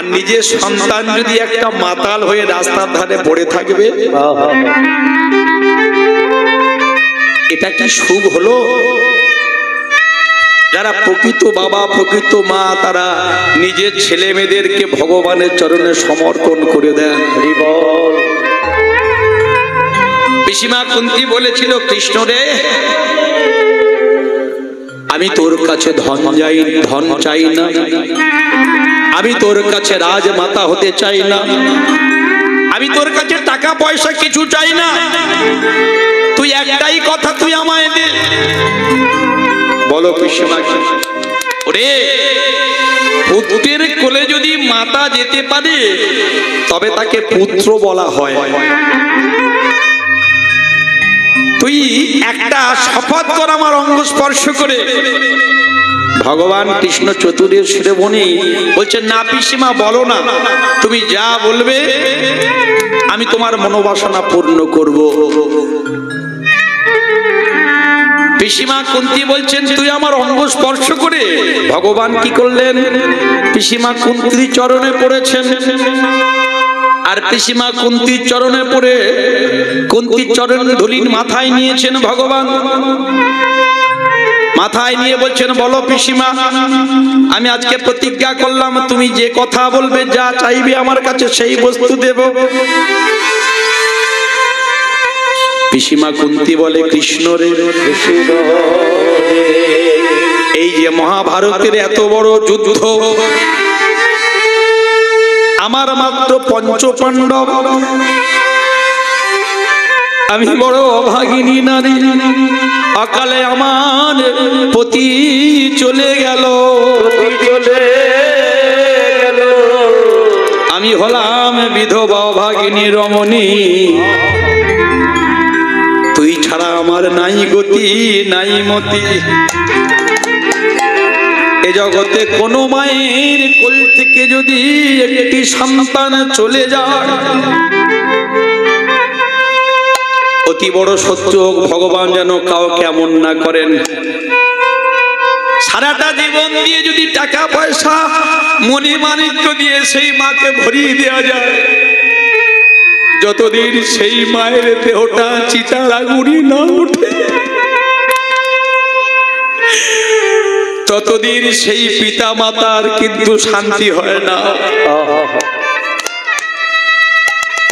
আর নিজের সন্তান যদি একটা মাতাল হয়ে রাস্তার ধারে পড়ে থাকবে, এটা কি সুখ হলো? যারা প্রকৃত বাবা প্রকৃত মা তারা নিজের ছেলে মেয়েদেরকে ভগবানের চরণে সমর্পণ করে দেন। পিসিমা কুন্তী বলেছিল, কৃষ্ণ রে, আমি তোর কাছে ধন চাই না, আমি তোর কাছে রাজমাতা হতে চাই না, আমি তোর কাছে টাকা পয়সা কিছু চাই না, তুই একটাই কথা তুই আমায় দে। বলো পিসিমা, ওরে পুত্রের কোলে যদি মাতা যেতে পারে তবে তাকে পুত্র বলা হয়। তুই একটা শপথ কর আমার অঙ্গ স্পর্শ করে। ভগবান কৃষ্ণ চতুরের শিরোমণি বলছেন, না পিসিমা বলো না, তুমি যা বলবে আমি তোমার মনোবাসনা পূর্ণ করব। পিসিমা কুন্তী বলছেন, তুই আমার অঙ্গ স্পর্শ করে। ভগবান কি করলেন? পিসিমা কুন্তীর চরণে পড়েছেন, আর পিসিমা কুন্তীর চরণে পড়ে কুন্তীর চরণ ধুলিন মাথায় নিয়েছেন ভগবান। মাথায় নিয়ে বলছেন, বলো পিসিমা, আমি আজকে প্রতিজ্ঞা করলাম তুমি যে কথা বলবে, যা চাইবে আমার কাছে সেই বস্তু দেব। পিসিমা কুন্তী বলে, কৃষ্ণ রে, এই যে মহাভারতের এত বড় যুদ্ধ, আমার মাত্র ৫ পাণ্ডব, আমি বড় অভাগিনী নারী, অকালে আমার পতি চলে গেল, আমি হলাম বিধবা অভাগিনী রমণী, তুই ছাড়া আমার নাই গতি নাই মতি। এ জগতে কোনো মায়ের কোল থেকে যদি একটি সন্তান চলে যায়, অতি বড় সত্য ভগবান যেন কাউ কেমন না করেন। সারাটা জীবন দিয়ে যদি টাকা পয়সা মণিমাণিক্য দিয়ে সেই মাকে ভরিয়ে দেওয়া যায়, যতদিন সেই মায়ের দেহটা চিতার আগুনে না ওঠে ততদিন সেই পিতা মাতার কিন্তু শান্তি হয় না।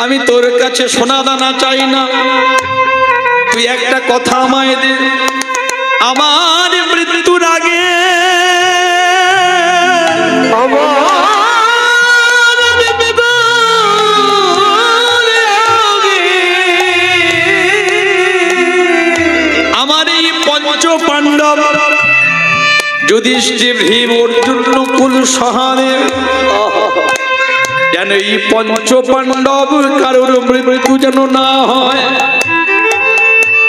আমি তোর কাছে সোনা দানা চাই না, তুই একটা কথা আমায় দে, আমার মৃত্যুর আগে আমার এই ৫ পাণ্ডব যুধিষ্ঠির, ভীম, অর্জুন, নকুল, সহদেব, যেন এই ৫ পাণ্ডব কারোর মৃত্যু যেন না হয়।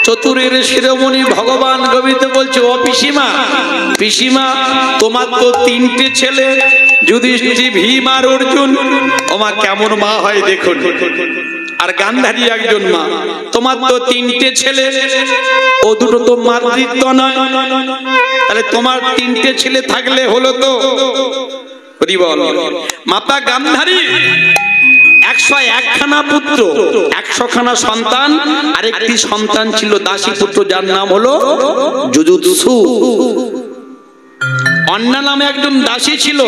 চতুরের শিরোমণি ভগবান গোবিন্দ বলছে, ও পিসিমা, পিসিমা তোমার তো ৩টে ছেলে, যুধিষ্ঠির, ভীম আর অর্জুন, ওমা কেমন মা হয় দেখুন, আর গান্ধারী একজন মা, তোমার তো ৩টে ছেলে, ও দুটো তো মাতৃত্ব নয়, তাহলে তোমার ৩টে ছেলে থাকলে হলো তো মাতা গান্ধারী ১০১খানা পুত্র, ১০০খানা সন্তান, আরেকটি সন্তান ছিল দাসী পুত্র, যার নাম হলো যুযুৎসু। অন্না নামে একজন দাসী ছিল,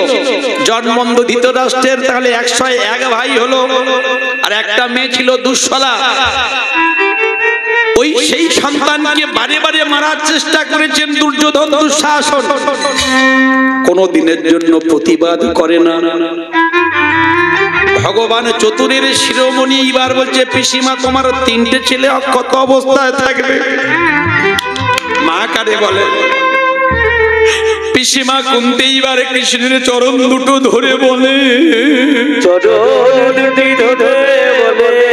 জন্মন্ধ ধৃতরাষ্ট্রের, তাহলে ১০১ ভাই হলো, আর একটা মেয়ে ছিল দুঃশলা। ওই সেই সন্তানকে বারে বারে মারার চেষ্টা করেছেন দুর্যোধন, দুঃশাসন, কোন দিনের জন্য প্রতিবাদ করে না। ভগবান চতুরের শিরোমণি এবার বলছে, পিসিমা তোমার ৩টে ছেলে কত অবস্থায় থাকবে? মা কারে বলে? পিসিমা কুন্তী এবার কৃষ্ণের চরণ দুটো ধরে বলে, চরণ ধরে বলে,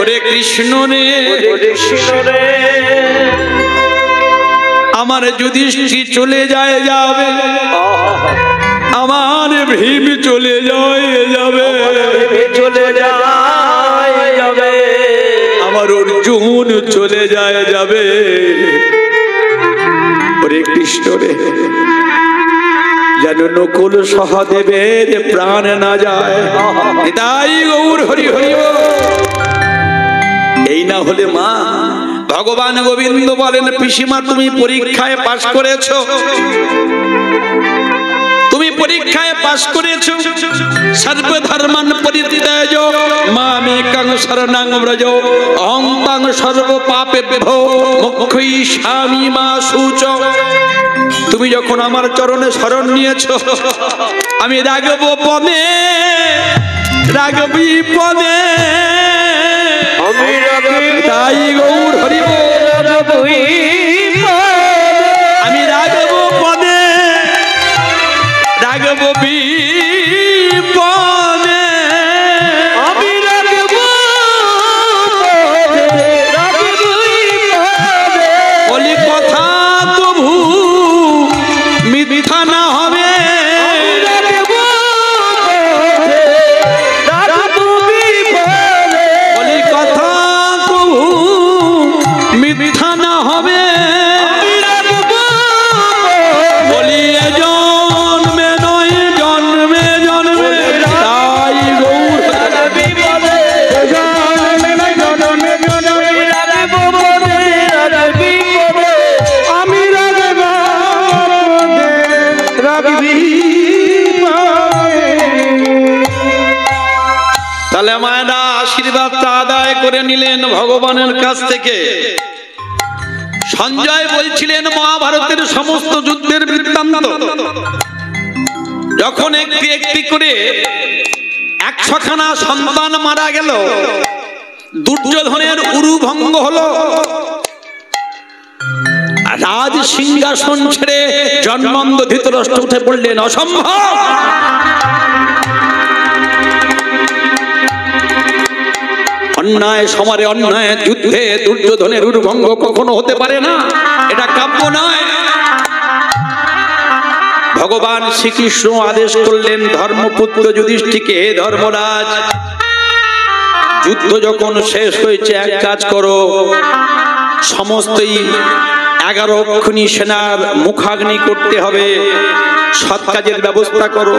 ওরে কৃষ্ণ রে, আমার যুধিষ্ঠির চলে যায় যাবে, আমার ভীম চলে যায় যাবে, চলে যায় যাবে, আমার অর্জুন চলে যায় যাবে। ওরে কৃষ্ণ রে, যেন নকুল সহদেবের প্রাণ না যায়। তাই গৌর হরি হরি। এই না হলে মা, ভগবান গোবিন্দ বলেন পিসিমা তুমি পরীক্ষায় পাশ করেছো, তুমি পরীক্ষায় পাশ করেছো। সর্বধর্মান পরিত্যাজ মামেকং শরণং ব্রজ অহং ত্বং সর্ব পাপেভ্যো মোক্ষয়িষ্যামি মা শুচ। তুমি যখন আমার চরণে শরণ নিয়েছো, আমি রাগব পদে রাগবি পদে, তাই গৌর হরি আমি রাগব পদে রাগব বিপদে, আমি রাগব বলি কথা তবু মিথ্যা না হবে, বলি কথা তবু মিথ্যা না হবে, বলি জন্মে নয় জন্মে জন্মে, তাই গৌর আমি তাহলে মায়েরা আশীর্বাদটা আদায় করে নিলেন ভগবানের কাছ থেকে। সঞ্জয় বলছিলেন মহাভারতের সমস্ত যুদ্ধের বৃত্তান্ত, যখন একটি একটি করে 100খানা সন্তান মারা গেল, দুর্যোধনের উরু ভঙ্গ হলো, রাজ সিংহাসন ছেড়ে জন্মন্ধ ধৃতরাষ্ট্র উঠে পড়লেন অসম্ভব, অন্যায় সমারে অন্যায় যুদ্ধে দুর্যোধনের উরুভঙ্গ কখনো হতে পারে না, এটা কাম্য নয়। ভগবান শ্রীকৃষ্ণ আদেশ করলেন ধর্মপুত্র যুধিষ্ঠিরকে, হে ধর্মরাজ, যুদ্ধ যখন শেষ হয়েছে এক কাজ করো, সমস্তই 11 অক্ষণী সেনার মুখাগ্নি করতে হবে, সৎ কাজের ব্যবস্থা করো।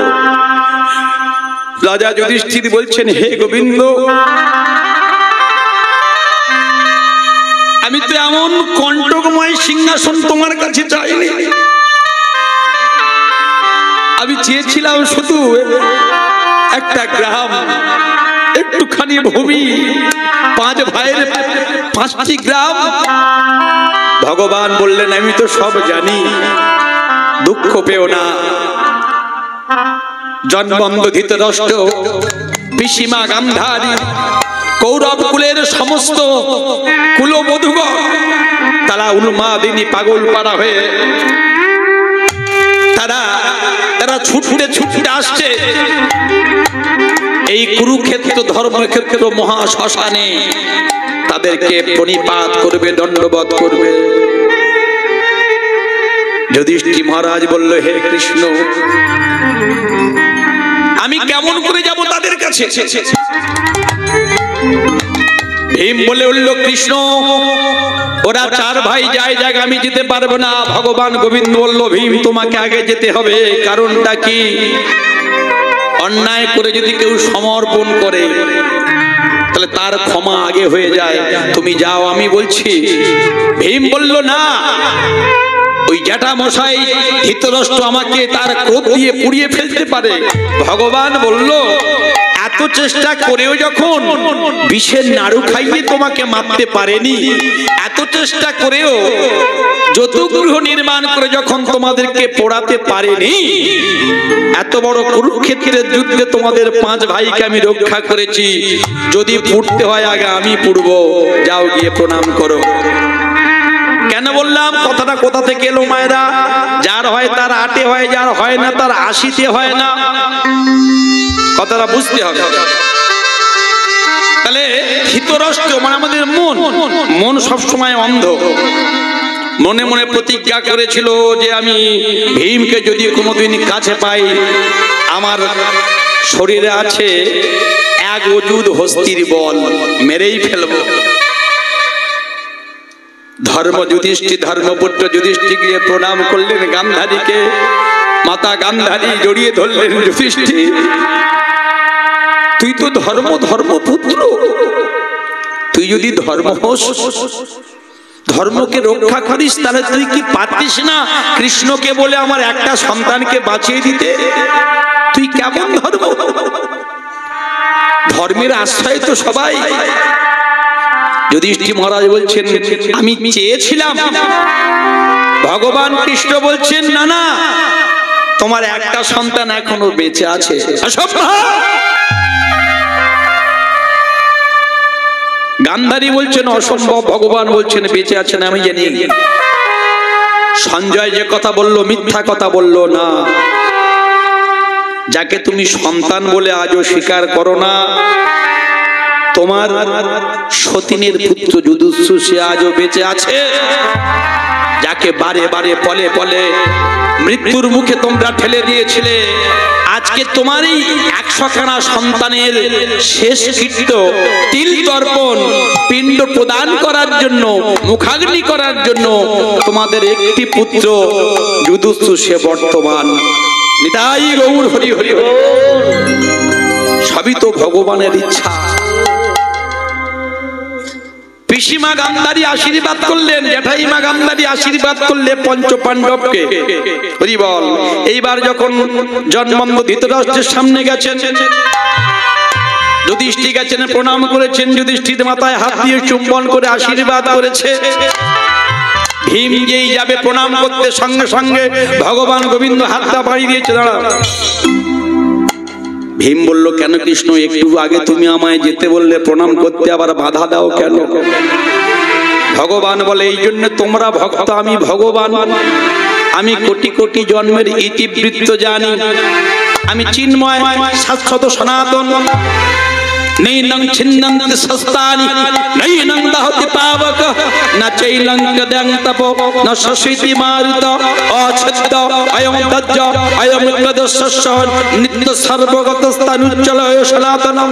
রাজা যুধিষ্ঠির বলছেন, হে গোবিন্দ, আমি তো এমন কণ্টকময় সিংহাসন তোমার কাছে চাইনি, আমি চেয়েছিলাম শুধু একটা গ্রাম, একটুখানি ভূমি, 5 ভাইয়ের 5টি গ্রাম। ভগবান বললেন, আমি তো সব জানি, দুঃখ পেও না। জন্মন্ধ ধৃতরাষ্ট্র, পিসিমা গান্ধারী, কৌরব কুলের সমস্ত কুলবধূগণ, তারা উন্মাদিনী পাগল পাড়া হয়ে তারা ছুটতে ছুটতে আসছে এই কুরুক্ষেত্র ধর্মক্ষেত্র মহা শ্মশানে, তাদেরকে প্রণিপাত করবে, দণ্ডবধ করবে। যুধিষ্ঠির মহারাজ বলল, হে কৃষ্ণ, আমি কেমন করে যাব তাদের কাছে? ভীম বলে উঠল, কৃষ্ণ, ওরা 4 ভাই যায় জায়গা, আমি যেতে পারবো না। ভগবান গোবিন্দ বলল, ভীম, তোমাকে আগে যেতে হবে। কারণটা কি? অন্যায় করে যদি কেউ সমর্পণ করে তাহলে তার ক্ষমা আগে হয়ে যায়, তুমি যাও, আমি বলছি। ভীম বলল, না, ওই জ্যাঠা মশাই ধৃতরাষ্ট্র আমাকে তার ক্রোধ দিয়ে পুড়িয়ে ফেলতে পারে। ভগবান বলল, এত চেষ্টা করেও যখন বিষের নাড়ু খাইয়ে তোমাকে মারতে পারেনি, এত চেষ্টা করেও যতগৃহ নির্মাণ করে যখন তোমাদেরকে পোড়াতে পারেনি, এত বড় কুরুক্ষেত্রের যুদ্ধে তোমাদের 5 ভাইকে আমি রক্ষা করেছি, যদি পুড়তে হয় আগে আমি পুড়ব, যাও গিয়ে প্রণাম করো। কেন বললাম? কথাটা কোথা থেকে এলো মায়েরা? যার হয় তার 8-এ হয়, যার হয় না তার 80-তে হয় না, কথাটা বুঝতে হবে। তাহলে ধৃতরাষ্ট্র মানে আমাদের মন সবসময় অন্ধ। মনে মনে প্রতিজ্ঞা করেছিল যে আমি ভীমকে যদি কোনোদিন কাছে পাই, আমার শরীরে আছে 1 অযুত হস্তির বল, মেরেই ফেলবো। ধর্ম যুধিষ্ঠির, ধর্মপুত্র যুধিষ্ঠির গিয়ে প্রণাম করলেন গান্ধারীকে। মাতা গান্ধারী জড়িয়ে ধরলেন, যুধিষ্ঠির তুই তো ধর্মপুত্র, তুই যদি ধর্ম হোস, ধর্মকে রক্ষা করিস, তাহলে তুই কি পারতিস না কৃষ্ণকে বলে আমার একটা সন্তানকে বাঁচিয়ে দিতে? তুই কেমন ধর্ম? ধর্মের আশ্রয় তো সবাই। যুধিষ্ঠির মহারাজ বলছেন আমি চেয়েছিলাম, ভগবান কৃষ্ণ বলছেন না না, তোমার একটা সন্তান এখনো বেঁচে আছে। গান্ধারী বলছেন অসম্ভব, ভগবান বলছেন বেঁচে আছেন আমি জানি। সঞ্জয় যে কথা বললো মিথ্যা কথা বললো না। যাকে তুমি সন্তান বলে আজও স্বীকার করো না, তোমার সতীনের পুত্র যুধিষ্ঠির সে আজও বেঁচে আছে। যাকে বারে বারে পলে পলে মৃত্যুর মুখে তোমরা ঠেলে দিয়েছিলে, আজকে তোমারই 100 খানা সন্তানের শেষ কৃত্য তিল তর্পণ পিণ্ড প্রদান করার জন্য, মুখাগ্নি করার জন্য তোমাদের একটি পুত্র যুধিষ্ঠির সে বর্তমান। নিতাই গৌর হরি হরি। সবই তো ভগবানের ইচ্ছা। পিসিমা গান্ধারী আশীর্বাদ করলেন, জ্যাঠাইমা গান্ধারী আশীর্বাদ করলে পঞ্চ পাণ্ডবকে। হরি বল। এইবার যখন জন্মন্ধ ধৃতরাষ্ট্রের সামনে গেছেন, যুধিষ্ঠির গেছেন, প্রণাম করেছেন, যুধিষ্ঠির মাথায় হাত দিয়ে চুম্বন করে আশীর্বাদ করেছে। ভীম যেই যাবে প্রণাম করতে, সঙ্গে সঙ্গে ভগবান গোবিন্দ হাতটা বাড়িয়ে দিয়েছে, দাঁড়া। ভীম বলল কেন কৃষ্ণ, একটু আগে তুমি আমায় যেতে বললে প্রণাম করতে, আবার বাধা দাও কেন? ভগবান বলে এই জন্য তোমরা ভক্ত, আমি ভগবান। আমি কোটি কোটি জন্মের ইতিবৃত্ত জানি। আমি চিন্ময় শাশ্বত সনাতন। নৈনং ছিন্নন্তি শস্তানি নৈনং দহতি পাবক না চৈলং গদং তপো না শশিতি মারুত অচ্ছদ্য অয়ং দজ্জ অয়ং গদস্য নিত্য সর্বগত স্থানুজ্জ্বলয় সনাতনম।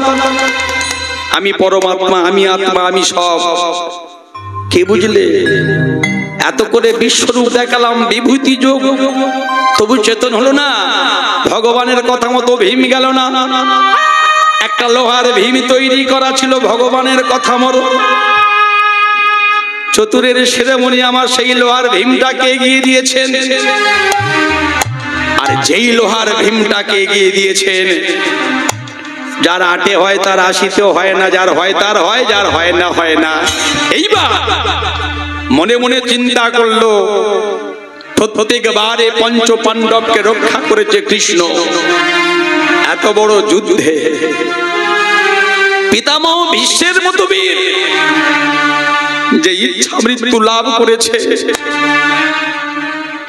আমি পরমাত্মা, আমি আত্মা, আমি সব। কে বুঝলে? এত করে বিশ্বরূপ দেখালাম, বিভূতি যোগ, তবু চেতন হলো না। ভগবানের কথা মতো ভীম গেল না। একটা লোহার ভীম তৈরি করা ছিল ভগবানের কথা মতো। চতুরের শিরোমণি আমার সেই লোহার ভীমটাকে এগিয়ে দিয়েছেন। আর যেই লোহার ভীমটাকে এগিয়ে দিয়েছেন, যার 8 হয় তার 80তেও হয় না, যার হয় তার হয়, যার হয় না হয় না। এইবার মনে মনে চিন্তা করলো, প্রত্যেকবারে পঞ্চ পাণ্ডবকে রক্ষা করেছে কৃষ্ণ। এত বড় যুদ্ধে পিতামহ ভীষ্মের মতো বীর যে ইচ্ছা মৃত্যু লাভ করেছে,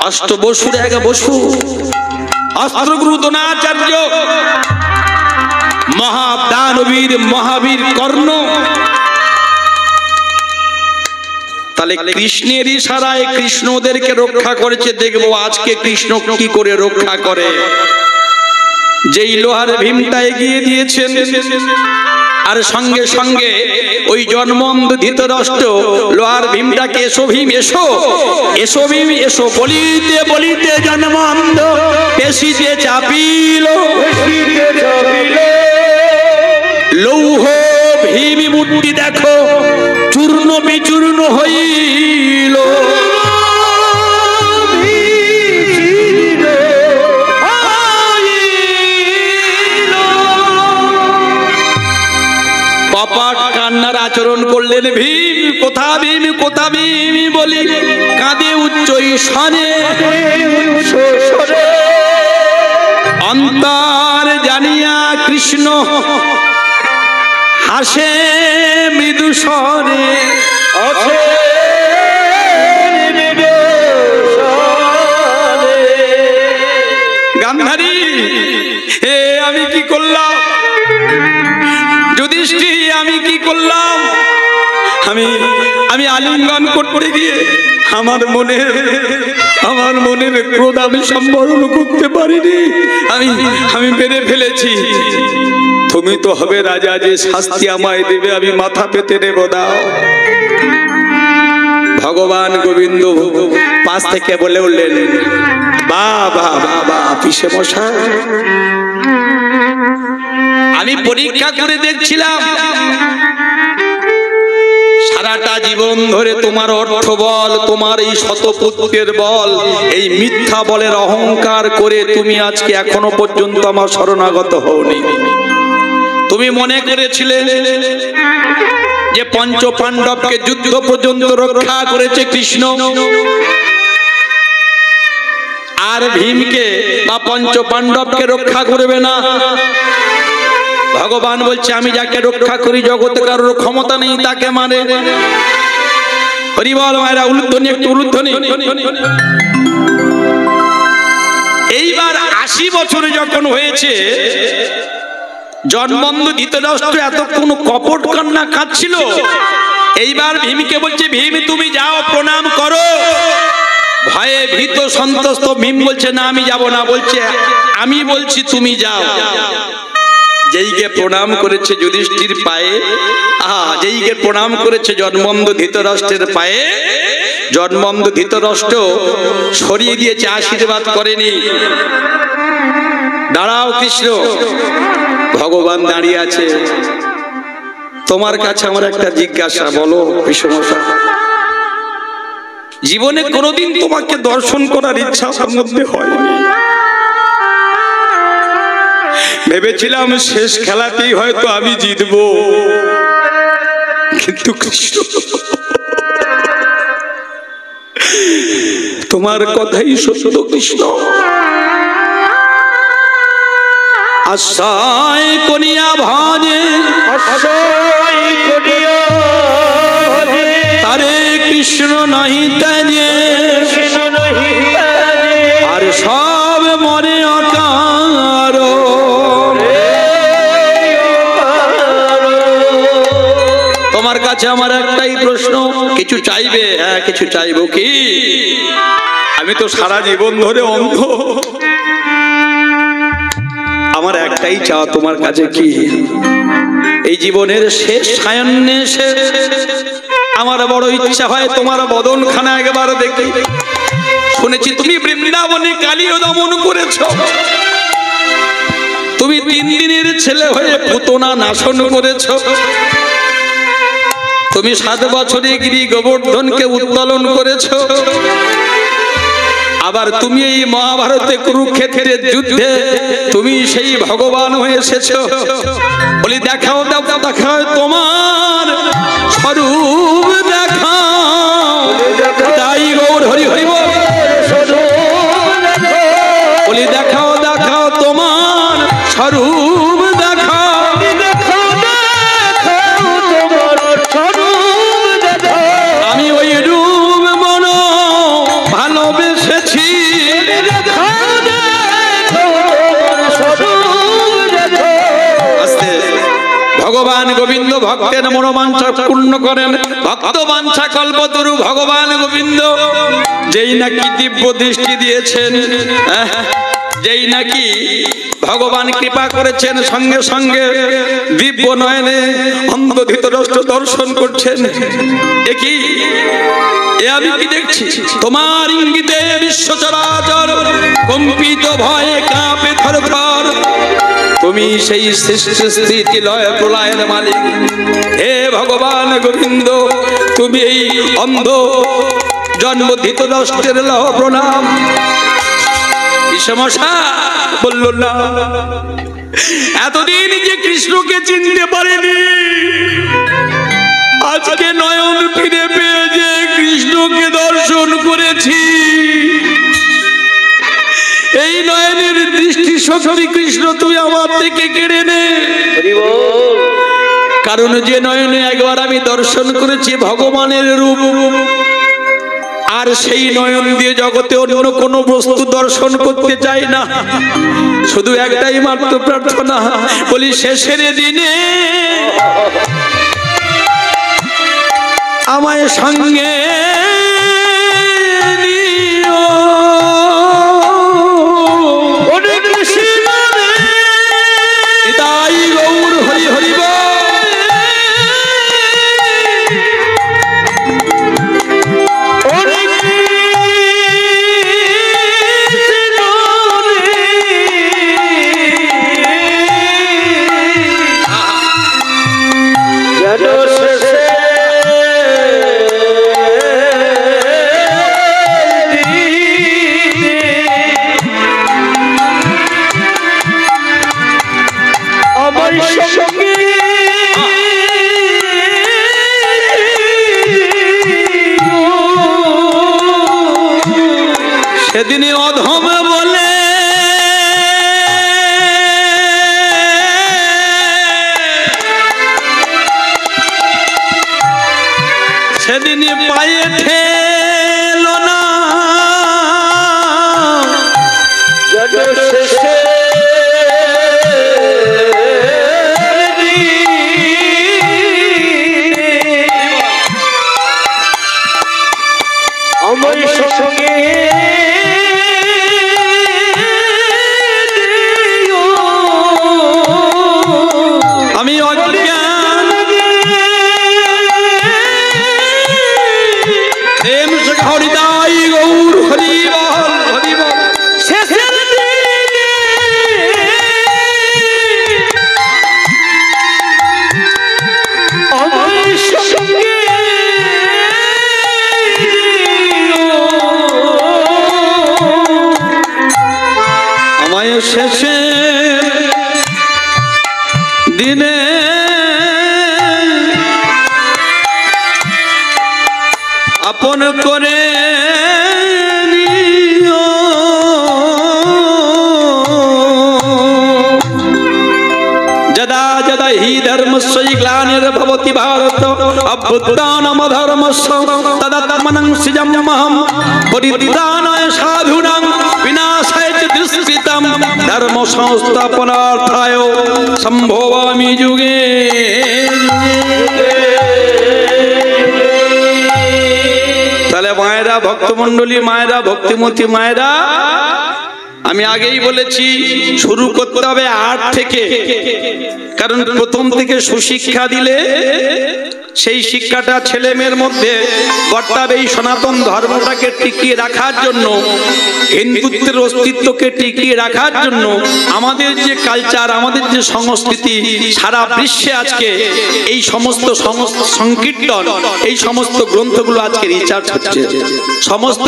অষ্টবসুর এক বসু, অস্ত্রগুরু দ্রোণাচার্য, মহাদানবীর মহাবীর কর্ণ। তাহলে কৃষ্ণের ইশারায় কৃষ্ণ ওদেরকে রক্ষা করেছে। দেখবো আজকে কৃষ্ণ কি করে রক্ষা করে। যেই লোহার ভীমটা এগিয়ে দিয়েছেন, আর সঙ্গে সঙ্গে ওই জন্মন্ধ ধৃতরাষ্ট্র লোহার ভীমটাকে এসো ভীম এসো, এসো ভীম এসো বলিতে বলিতে জন্মন্ধ পেশিতে চাপিল। লৌহ ভীম মূর্তি দেখো চূর্ণ বিচূর্ণ হইল। কপট কান্নার আচরণ করলেন ভীম। কোথা ভীম, কোথা ভীম বলি কাঁদে উচ্চ স্বরে। অন্তর জানিয়া কৃষ্ণ হাসে মৃদু স্বরে। গান্ধারী হে আমি কি করলাম? যুধিষ্ঠির আমি কি করলাম? আমি আলিঙ্গন করতে গিয়ে আমার মনের ক্রোধ আমি সম্বরণ করতে পারিনি। আমি মেরে ফেলেছি। তুমি তো হবে রাজা, যে শাস্তি আমায় দেবে আমি মাথা পেতে নেব। দাও। ভগবান গোবিন্দ পাশ থেকে বলে উঠলেন, বাবা বাবা পিসে মশাই, আমি পরীক্ষা করে দেখছিলাম সারাটা জীবন ধরে তোমার অর্থ বল, তোমার এই শতপুত্রের বল, এই মিথ্যা বলের অহংকার করে তুমি আজকে এখনো পর্যন্ত আমার শরণাগত হওনি। তুমি মনে করেছিলে যে পঞ্চ পাণ্ডবকে যুদ্ধ পর্যন্ত রক্ষা করেছে কৃষ্ণ, আর ভীমকে বা পঞ্চ পাণ্ডবকে রক্ষা করবে না। ভগবান বলছে, আমি যাকে রক্ষা করি জগতে কারোর ক্ষমতা নেই তাকে মানে। হরি বল মায়েরা, উলুধ্বনি একটু উলুধ্বনি। এইবার 80 বছর যখন হয়েছে, জন্মবন্ধু ধৃতরাষ্ট্র এতক্ষণ কপট কান্না কাঁদছিল। এইবার ভীমকে বলছে, ভীম তুমি যাও প্রণাম করো। ভয়ে ভীত সন্ত্রস্ত ভীম বলছে, না আমি যাব না। বলছে, আমি বলছি তুমি যাও। যেই গিয়ে প্রণাম করেছে যুধিষ্ঠির পায়ে, যেই গিয়ে প্রণাম করেছে জন্মবন্ধু ধৃতরাষ্ট্রের পায়ে, জন্মবন্ধু ধৃতরাষ্ট্র সরিয়ে দিয়েছে, আশীর্বাদ করেনি। দাঁড়াও কৃষ্ণ। ভগবান দাঁড়িয়ে আছে। তোমার কাছে আমার একটা জিজ্ঞাসা, বলো বিষমশা, জীবনে কোনোদিন তোমাকে দর্শন করার ইচ্ছা আমার মধ্যে হয়নি। ভেবেছিলাম শেষ খেলাতেই হয়তো আমি জিতবো, কিন্তু কৃষ্ণ তোমার কথাই সত্য। কৃষ্ণ আশায় করিয়া ভজে, তারে কৃষ্ণ নাহি তাজে, আর সব মরে অকার। তোমার কাছে আমার একটাই প্রশ্ন, কিছু চাইবে? হ্যাঁ কিছু চাইবো। কি? আমি তো সারা জীবন ধরে অন্ধ, আমার একটাই চাওয়া তোমার কাছে। কি? এই জীবনের শেষ সায়ন্নে আমার বড় ইচ্ছা হয় তোমার বদনখানা একবার দেখি। শুনেছি তুমি বৃন্দাবনে কালীও দমন করেছ, তুমি 3 দিনের ছেলে হয়ে পুতনা নাশন করেছ, তুমি 7 বছরে গিরি গোবর্ধনকে উত্তোলন করেছ, আবার তুমি এই মহাভারতে কুরুক্ষেত্রের যুদ্ধে তুমি সেই ভগবান হয়ে এসেছো। বলি দেখাও দেখাও তোমার স্বরূপ দেখাও, তাই গৌর হরি হরি বল। বলি দেখাও দেখাও তোমার স্বরূপ দেখাও, আমি ওই রূপ মনো ভালোবেসেছি। ভগবান গোবিন্দ ভক্তের মনোবাঞ্ছা পূর্ণ করেন। ভক্ত বাঞ্ছা কল্পতরু ভগবান গোবিন্দ, যেই নাকি দিব্য দৃষ্টি দিয়েছেন, যেই নাকি ভগবান কৃপা করেছেন, সঙ্গে সঙ্গে দিব্য নয়নে অন্ধ ধৃতরাষ্ট্র দর্শন করছেন। একই এ আমি কি দেখছি? তোমার ইঙ্গিতে বিশ্ব চরাচর কম্পিত ভয়ে কাঁপে থরথর। তুমি সেই সৃষ্টি স্থিতি লয় প্রলয়ের মালিক। হে ভগবান গোবিন্দ, তুমি এই অন্ধ জন্ম ধৃতরাষ্ট্রের লহ প্রণাম। বিষমশা বলল, না এতদিন যে কৃষ্ণকে চিনতে পারেনি, আজকে নয়ন ফিরে পেয়ে যে কৃষ্ণকে দর্শন করেছি। এই নয়নের দৃষ্টি শক্তি কৃষ্ণ তুই আমার থেকে কেড়ে নে। কারণ যে নয়নে একবার আমি দর্শন করেছি ভগবানের রূপ, আর সেই নয়ন দিয়ে জগতে অন্য কোনো বস্তু দর্শন করতে চাই না। শুধু একটাই মাত্র প্রার্থনা, বলি শেষের দিনে আমায় সঙ্গে আমার সঙ্গে সেদিনই অধম বলে সেদিনই পায়ে ঠেল না আমার সঙ্গে আমি অজ্ঞান প্রেম সে হরিদাই গৌর হরি বল হরি বল শেষের দিনে আমার সঙ্গে আমায় শেষে দিনে আপন করে নিও যদা যদা হি ধর্মস্য গ্লানির্ভবতি ভারত অভ্যুত্থানম ধর্মস্য তদাত্মনং সৃজম্যহম পরিত্রাণায় সাধূনাং বিনাশায় চ দুষ্কৃতম ধর্ম সংস্থাপনার্থায় সম্ভবামি যুগে তাহলে মায়েরা ভক্তমণ্ডলী মায়েরা ভক্তিমতী মায়েরা আমি আগেই বলেছি শুরু করতে হবে ৮ থেকে, কারণ প্রথম থেকে সুশিক্ষা দিলে সেই শিক্ষাটা ছেলে মেয়ের মধ্যে বর্তাবে। এই সনাতন ধর্মটাকে টিকিয়ে রাখার জন্য, হিন্দুত্বের অস্তিত্বকে টিকিয়ে রাখার জন্য আমাদের যে কালচার, আমাদের যে সংস্কৃতি, সারা বিশ্বে আজকে এই সমস্ত সংকীর্তন, এই সমস্ত গ্রন্থগুলো আজকে রিসার্চ হচ্ছে, সমস্ত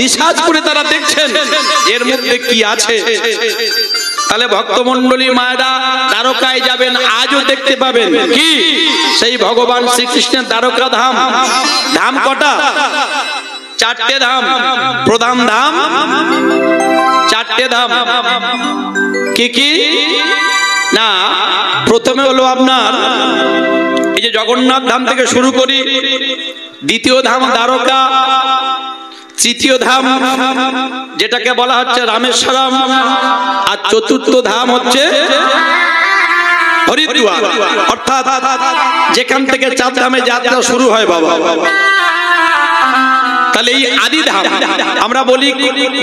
রিসার্চ করে তারা দেখছেন এর মধ্যে কি আছে। তাহলে ভক্তমণ্ডলী মায়েরা দ্বারকায় যাবেন, আজও দেখতে পাবেন কি সেই ভগবান শ্রীকৃষ্ণের দ্বারকা ধাম। ধাম কটা? 4টে ধাম, প্রধান ধাম 4টে ধাম। কি কি না, প্রথমে হলো আপনার এই যে জগন্নাথ ধাম থেকে শুরু করি, দ্বিতীয় ধাম দ্বারকা, তৃতীয় ধাম যেটাকে বলা হচ্ছে রামেশ্বরম, আর চতুর্থ ধাম হচ্ছে হরিদ্বার, অর্থাৎ যেখান থেকে 4 ধামে যাত্রা শুরু হয় বাবা। তাহলে এই আদি ধাম আমরা বলি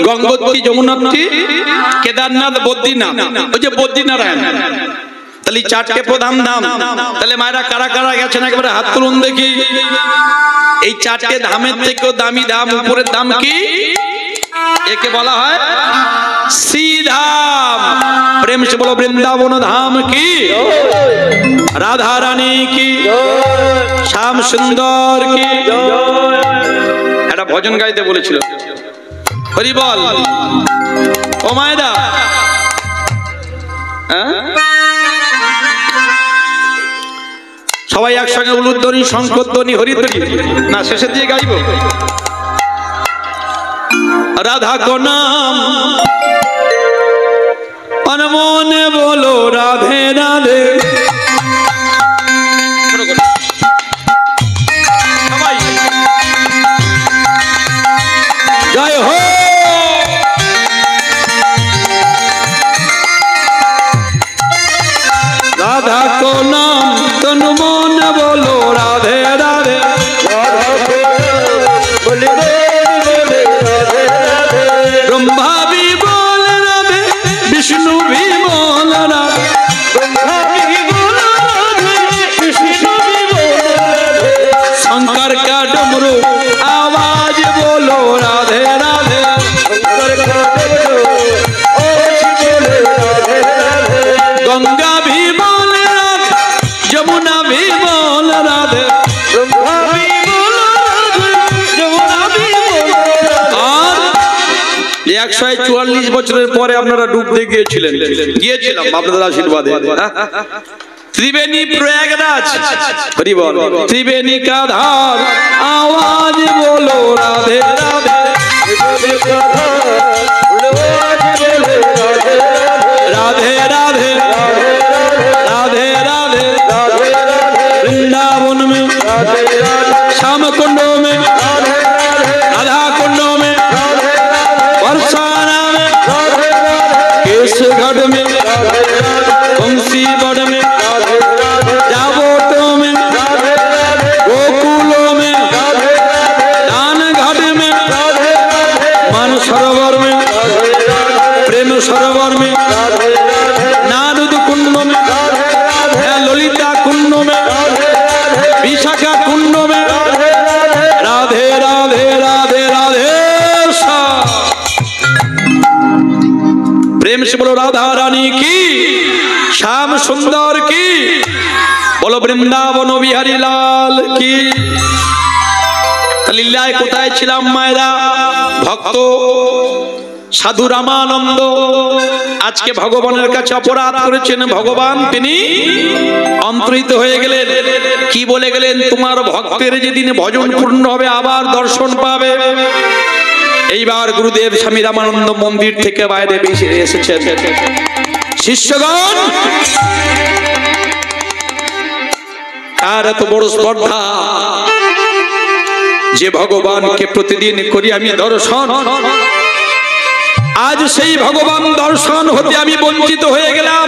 গঙ্গোত্রী, যমুনোত্রী, কেদারনাথ, বদ্রীনাথ, ওই যে বদ্রীনারায়ণ। তাহলে 4টে প্রধান ধাম। তাহলে মায়েরা কারা কারা গেছেন একবারে হাত তুলুন দেখি। এই 4টে ধামের থেকেও দামি ধাম, উপরের ধাম কি? একে বলা হয় শ্রীধাম। প্রেম সে বলো বৃন্দাবন ধাম কি, রাধা রানী কি, শ্যাম সুন্দর কি। একটা ভজন গাইতে বলেছিল, হরি বল। ও মায়েরা, সবাই একসঙ্গে উলুধ্বনি, শঙ্খধ্বনি, হরিধ্বনি না শেষের দিয়ে গাইব। রাধা কো নাম মনে বলো রাধে রাধে। সবাই জয় হো। রাধা কো নাম তন মন বলো রাধে রাধে। ব্রহ্মা भी बोल राधे, विष्णु भी बोल राधे, ब्रह्मा भी 144 বছরের পরে আপনারা ডুবতে গিয়েছিলাম আপনাদের আশীর্বাদে। त्रिवेणी प्रयागराज हरि बोल। त्रिवेणी का धार आवाज बोलो राधे राधे, राधे राधे राधे राधे। वृंदावन में, श्याम कुंडों में, राधा कुंडों में, बरसाना में, केसगढ़ में, बंसीगढ़ में, जाबोटों में, गोकुलों में, दानघाट में, मानसरोवर में, प्रेम सरोवर में, नारद कुंड में, ललिता कुंड में, विशाखा कुंड में, राधे राधे राधे राधे। प्रेम से बोलो राधा रानी की, श्याम सुंदर की, बोलो वृंदावन बिहारी लाल की। লীলায় কোথায় ছিলাম মায়েরা? ভক্ত সাধু রামানন্দ আজকে ভগবানের কাছে অপরাধ করেছেন, ভগবান তিনি অন্তরিত হয়ে গেলেন। কি বলে গেলেন? তোমার ভক্তের যেদিন ভজন পূর্ণ হবে আবার দর্শন পাবে। এইবার গুরুদেব স্বামী রামানন্দ মন্দির থেকে বাইরে বেরিয়ে এসেছেন। শিষ্যগণ, কার এত বড় শ্রদ্ধা যে ভগবানকে প্রতিদিন করি আমি দর্শন, আজ সেই ভগবান দর্শন হতে আমি বঞ্চিত হয়ে গেলাম।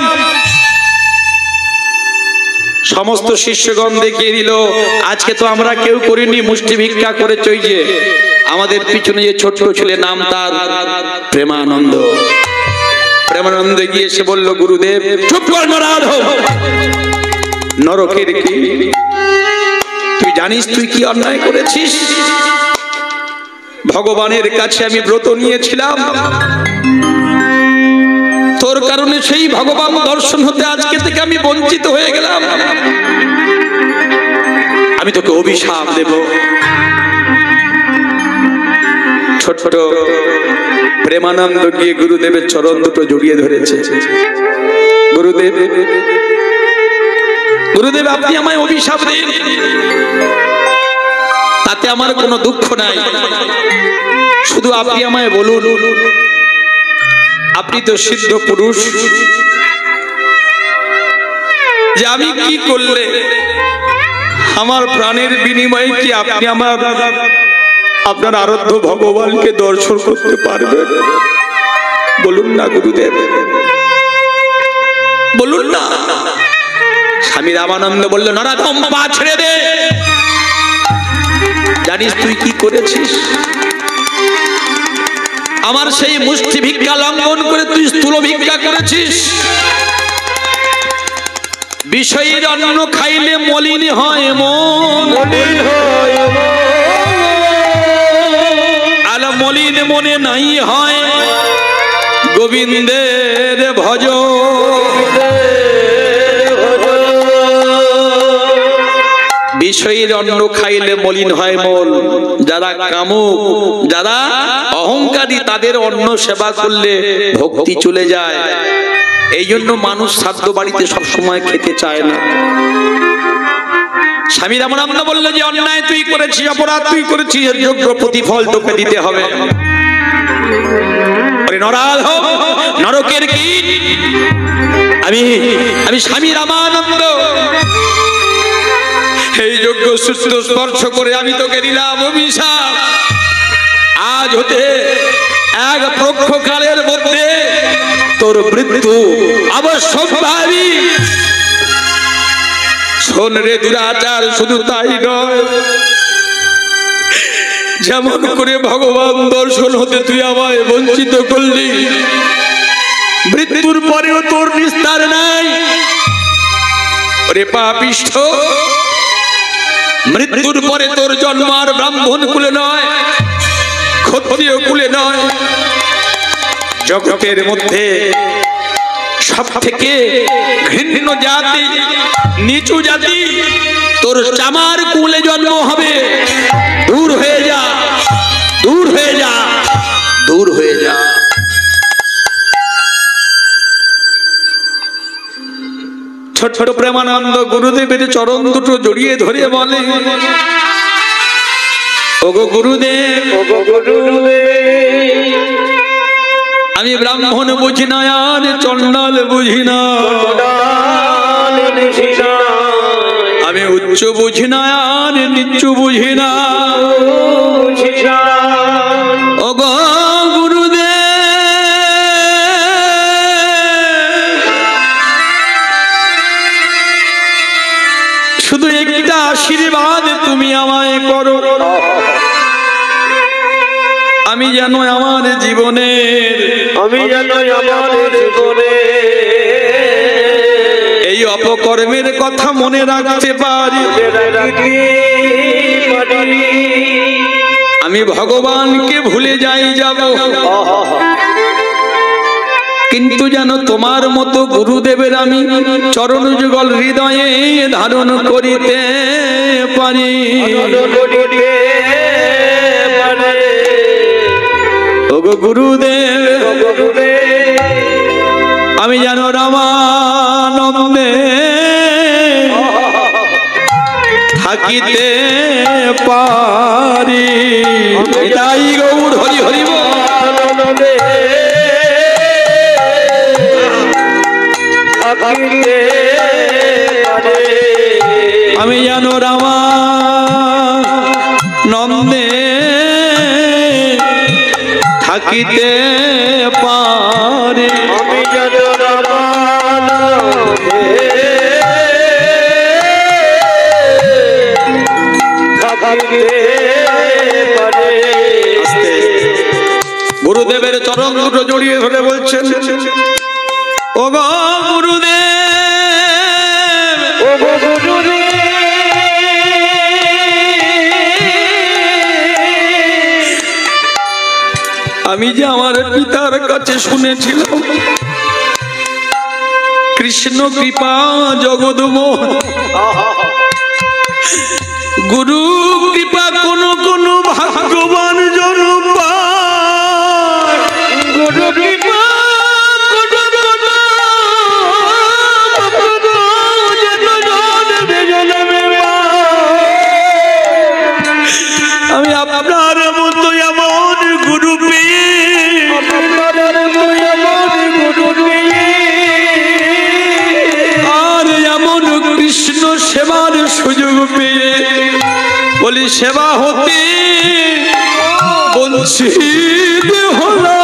সমস্ত শিষ্যগণ দেখিয়ে দিল, আজকে তো আমরা কেউ করিনি, মুষ্টি ভিক্ষা করে চই যে আমাদের পিছনে যে ছোট ছেলে নাম তার প্রেমানন্দ। প্রেমানন্দ গিয়ে এসে বলল, গুরুদেব চুপ কর নরাধম, নরকের কি তুই জানিস তুই কি অন্যায় করেছিস? ভগবানের কাছে আমি ব্রত নিয়েছিলাম, তোর কারণে সেই ভগবান দর্শন হতে আজকে থেকে আমি বঞ্চিত হয়ে গেলাম। আমি তোকে অভিশাপ দেব। ছোট ছোট প্রেমানন্দ গিয়ে গুরুদেবের চরণ দুটো জড়িয়ে ধরেছে। গুরুদেব, গুরুদেব আপনি আমায় অভিশাপ দিন, তাতে আমার কোনো দুঃখ নাই, শুধু আপনি আমায় বলুন, আপনি তো সিদ্ধ পুরুষ, যে আমি কি করলে আমার প্রাণের বিনিময়ে কি আপনি আমার আপনার আরাধ্য ভগবানকে দর্শন করতে পারবেন? বলুন না গুরুদেব, বলুন না। স্বামী রামানন্দ বলল, নরাধম পা ছেড়ে দে। জানিস তুই কি করেছিস? আমার সেই মুষ্টি ভিক্ষা লঙ্ঘন করে তুই স্থূল ভিক্ষা করেছিস। বিষয়ের অন্ন খাইলে মলিন হয় মন, আর মলিন মনে নাই হয় গোবিন্দের ভজ। বিষয়ের অন্ন খাইলে মলিন হয় মন। যারা কামুক, যারা অহংকারী, তাদের অন্ন সেবা করলে ভক্তি চলে যায়। এই জন্য মানুষ শ্রাদ্ধ বাড়িতে সবসময় খেতে চায় না। স্বামী রামানন্দ বলল যে অন্যায় তুই করেছিস, অপরাধ তুই করেছিস, এর যোগ্য প্রতিফল তোকে দিতে হবে। নরাধম, নরকের কীট, আমি স্বামী রামানন্দ এই যোগ্য সুস্থ স্পর্শ করে আমি তোকে দিলাম অভিশাপ। আজ হতে এক পক্ষকালের মধ্যে তোর মৃত্যু অবশ্যম্ভাবী। শোন রে দুরাচার, শুধু তাই নয়, যেমন করে ভগবান দর্শন হতে তুই আমায় বঞ্চিত করলি, মৃত্যুর পরেও তোর নিস্তার নাই। ওরে পাপিষ্ঠ, মৃত্যুর পরে তোর জন্ম আর ব্রাহ্মণ কুলে নয়, ক্ষত্রিয় কুলে নয়, জগতের মধ্যে সব থেকে ঘৃণ্য জাতি, নিচু জাতি, তোর চামার কুলে জন্ম হবে। দূর হয়ে যা, দূর হয়ে যা, দূর হয়ে যা। ছোট প্রেমানন্দ গুরুদেবের চরণ দুটো জড়িয়ে ধরে বলে, ওগো গুরুদেব, ওগো গুরুদেব, আমি ব্রাহ্মণ বুঝি না আর চণ্ডাল বুঝি না, চণ্ডাল বুঝি না, আমি উচ্চ বুঝি না আর নিচু বুঝি না, বুঝি না। ওগো গুরুদেব, শুধু একটা আশীর্বাদ তুমি আমায় করো, আমি যেন আমার জীবনের আমি যেন আমার জীবনে এই অপকর্মের কথা মনে রাখতে পারি, আমি ভগবানকে ভুলে যাব, কিন্তু যেন তোমার মতো গুরুদেবের আমি চরণ যুগল হৃদয়ে ধারণ করিতে পারি। ওগো গুরুদেব, আমি যেন রামানন্দে থাকিতে পারি। তাই গৌর হরি হরি বল। আমি যেন রামানন্দে থাকিতে পারি, আমি যেন রামানন্দে থাকিতে পারি। গুরুদেবের চরণ দুটো জড়িয়ে ধরে বলছেন, ও গো গুরুদেব, ও গো গুরুদেব, আমি যে আমার পিতার কাছে শুনেছিলাম কৃষ্ণ কৃপা জগদমোহন, গুরু কৃপা কোন কোন ভাগ্যবান জন পায়, গুরু কৃপা আমি আপনার মতো এমন গুরু পেয়ে, আর এমন কৃষ্ণ সেবার সুযোগ পেয়ে বলি সেবা হতে বঞ্চিত হলাম।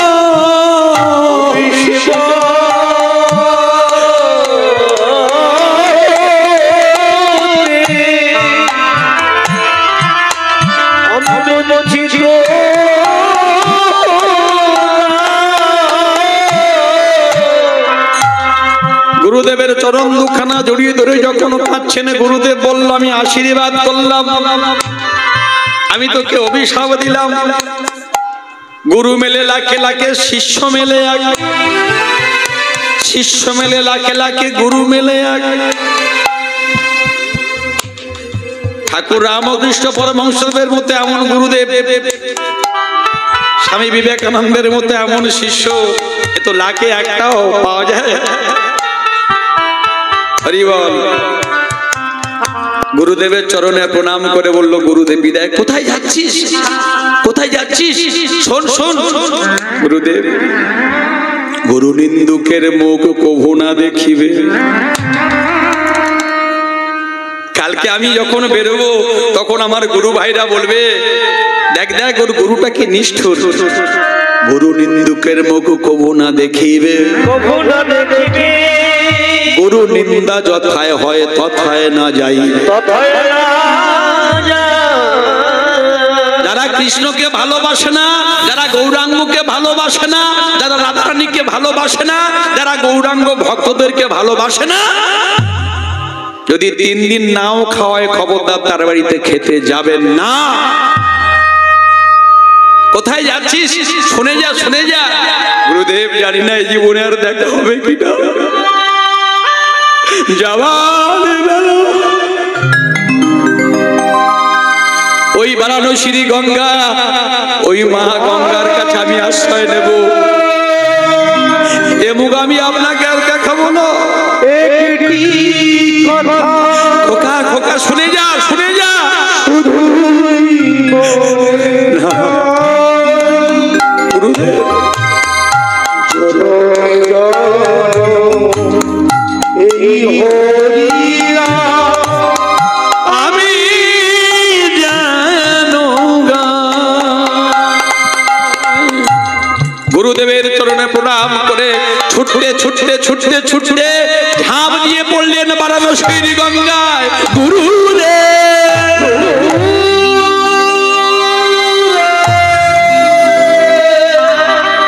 গুরুদেবের চরণ দুখানা জড়িয়ে ধরে যখন কাঁদছেন, গুরুদেব বলল, আমি আশীর্বাদ করলাম, আমি তোকে অভিশাপ দিলাম। গুরু মেলে লাখে লাখে, শিষ্য মেলে এক, শিষ্য মেলে লাখে লাখে, গুরু মেলে এক। ঠাকুর রামকৃষ্ণ পরমহংসদেবের মতো এমন গুরুদেব, স্বামী বিবেকানন্দের মতো এমন শিষ্য, এ তো লাখে একটাও পাওয়া যায়। হরি বল। গুরুদেবের চরণে প্রণাম করে বলল, গুরুদেব বিদায়। কোথায় যাচ্ছিস, কোথায় যাচ্ছিস? শোন শোন। গুরুদেব, গুরু নিন্দুকের মুখ কভু না দেখিবে। কালকে আমি যখন বেরোবো তখন আমার গুরু ভাইরা বলবে, দেখ দেখ ওর গুরুটা কি নিষ্ঠুর। গুরু নিন্দুকের মুখ কভু না দেখিবে, গুরু নিন্দা যথায় হয় তথায় না যাই। যারা কৃষ্ণকে ভালোবাসে না, যারা গৌরাঙ্গকে ভালোবাসে না, যারা রাধারানীকে ভালোবাসে না, যারা গৌরাঙ্গ ভক্তদেরকে ভালোবাসে না, যদি 3 দিন নাও খাওয়ায় খবরদার তার বাড়িতে খেতে যাবেন না। কোথায় যাচ্ছিস? শুনে যা, শুনে যা। গুরুদেব, জানি না এই জীবনে আর দেখা হবে কিনা। যাবার বেলা ওই বারাণসীর গঙ্গা, ওই মা গঙ্গার কাছে আমি আশ্রয় নেব। এ মুখ আমি আপনাকে আর দেখাবো না। একটি কথা খোকা খোকা শুনে যা শুনে যা। শুধুই মনে গুরুদেব এই হরিয়া আমি জানো গুরুদেবের চরণে প্রণাম করে ছুটতে ছুটতে ছুটতে ছুটতে ঝাঁপ দিয়ে পড়লেন বারাণসীর গঙ্গায়। গুরুদেব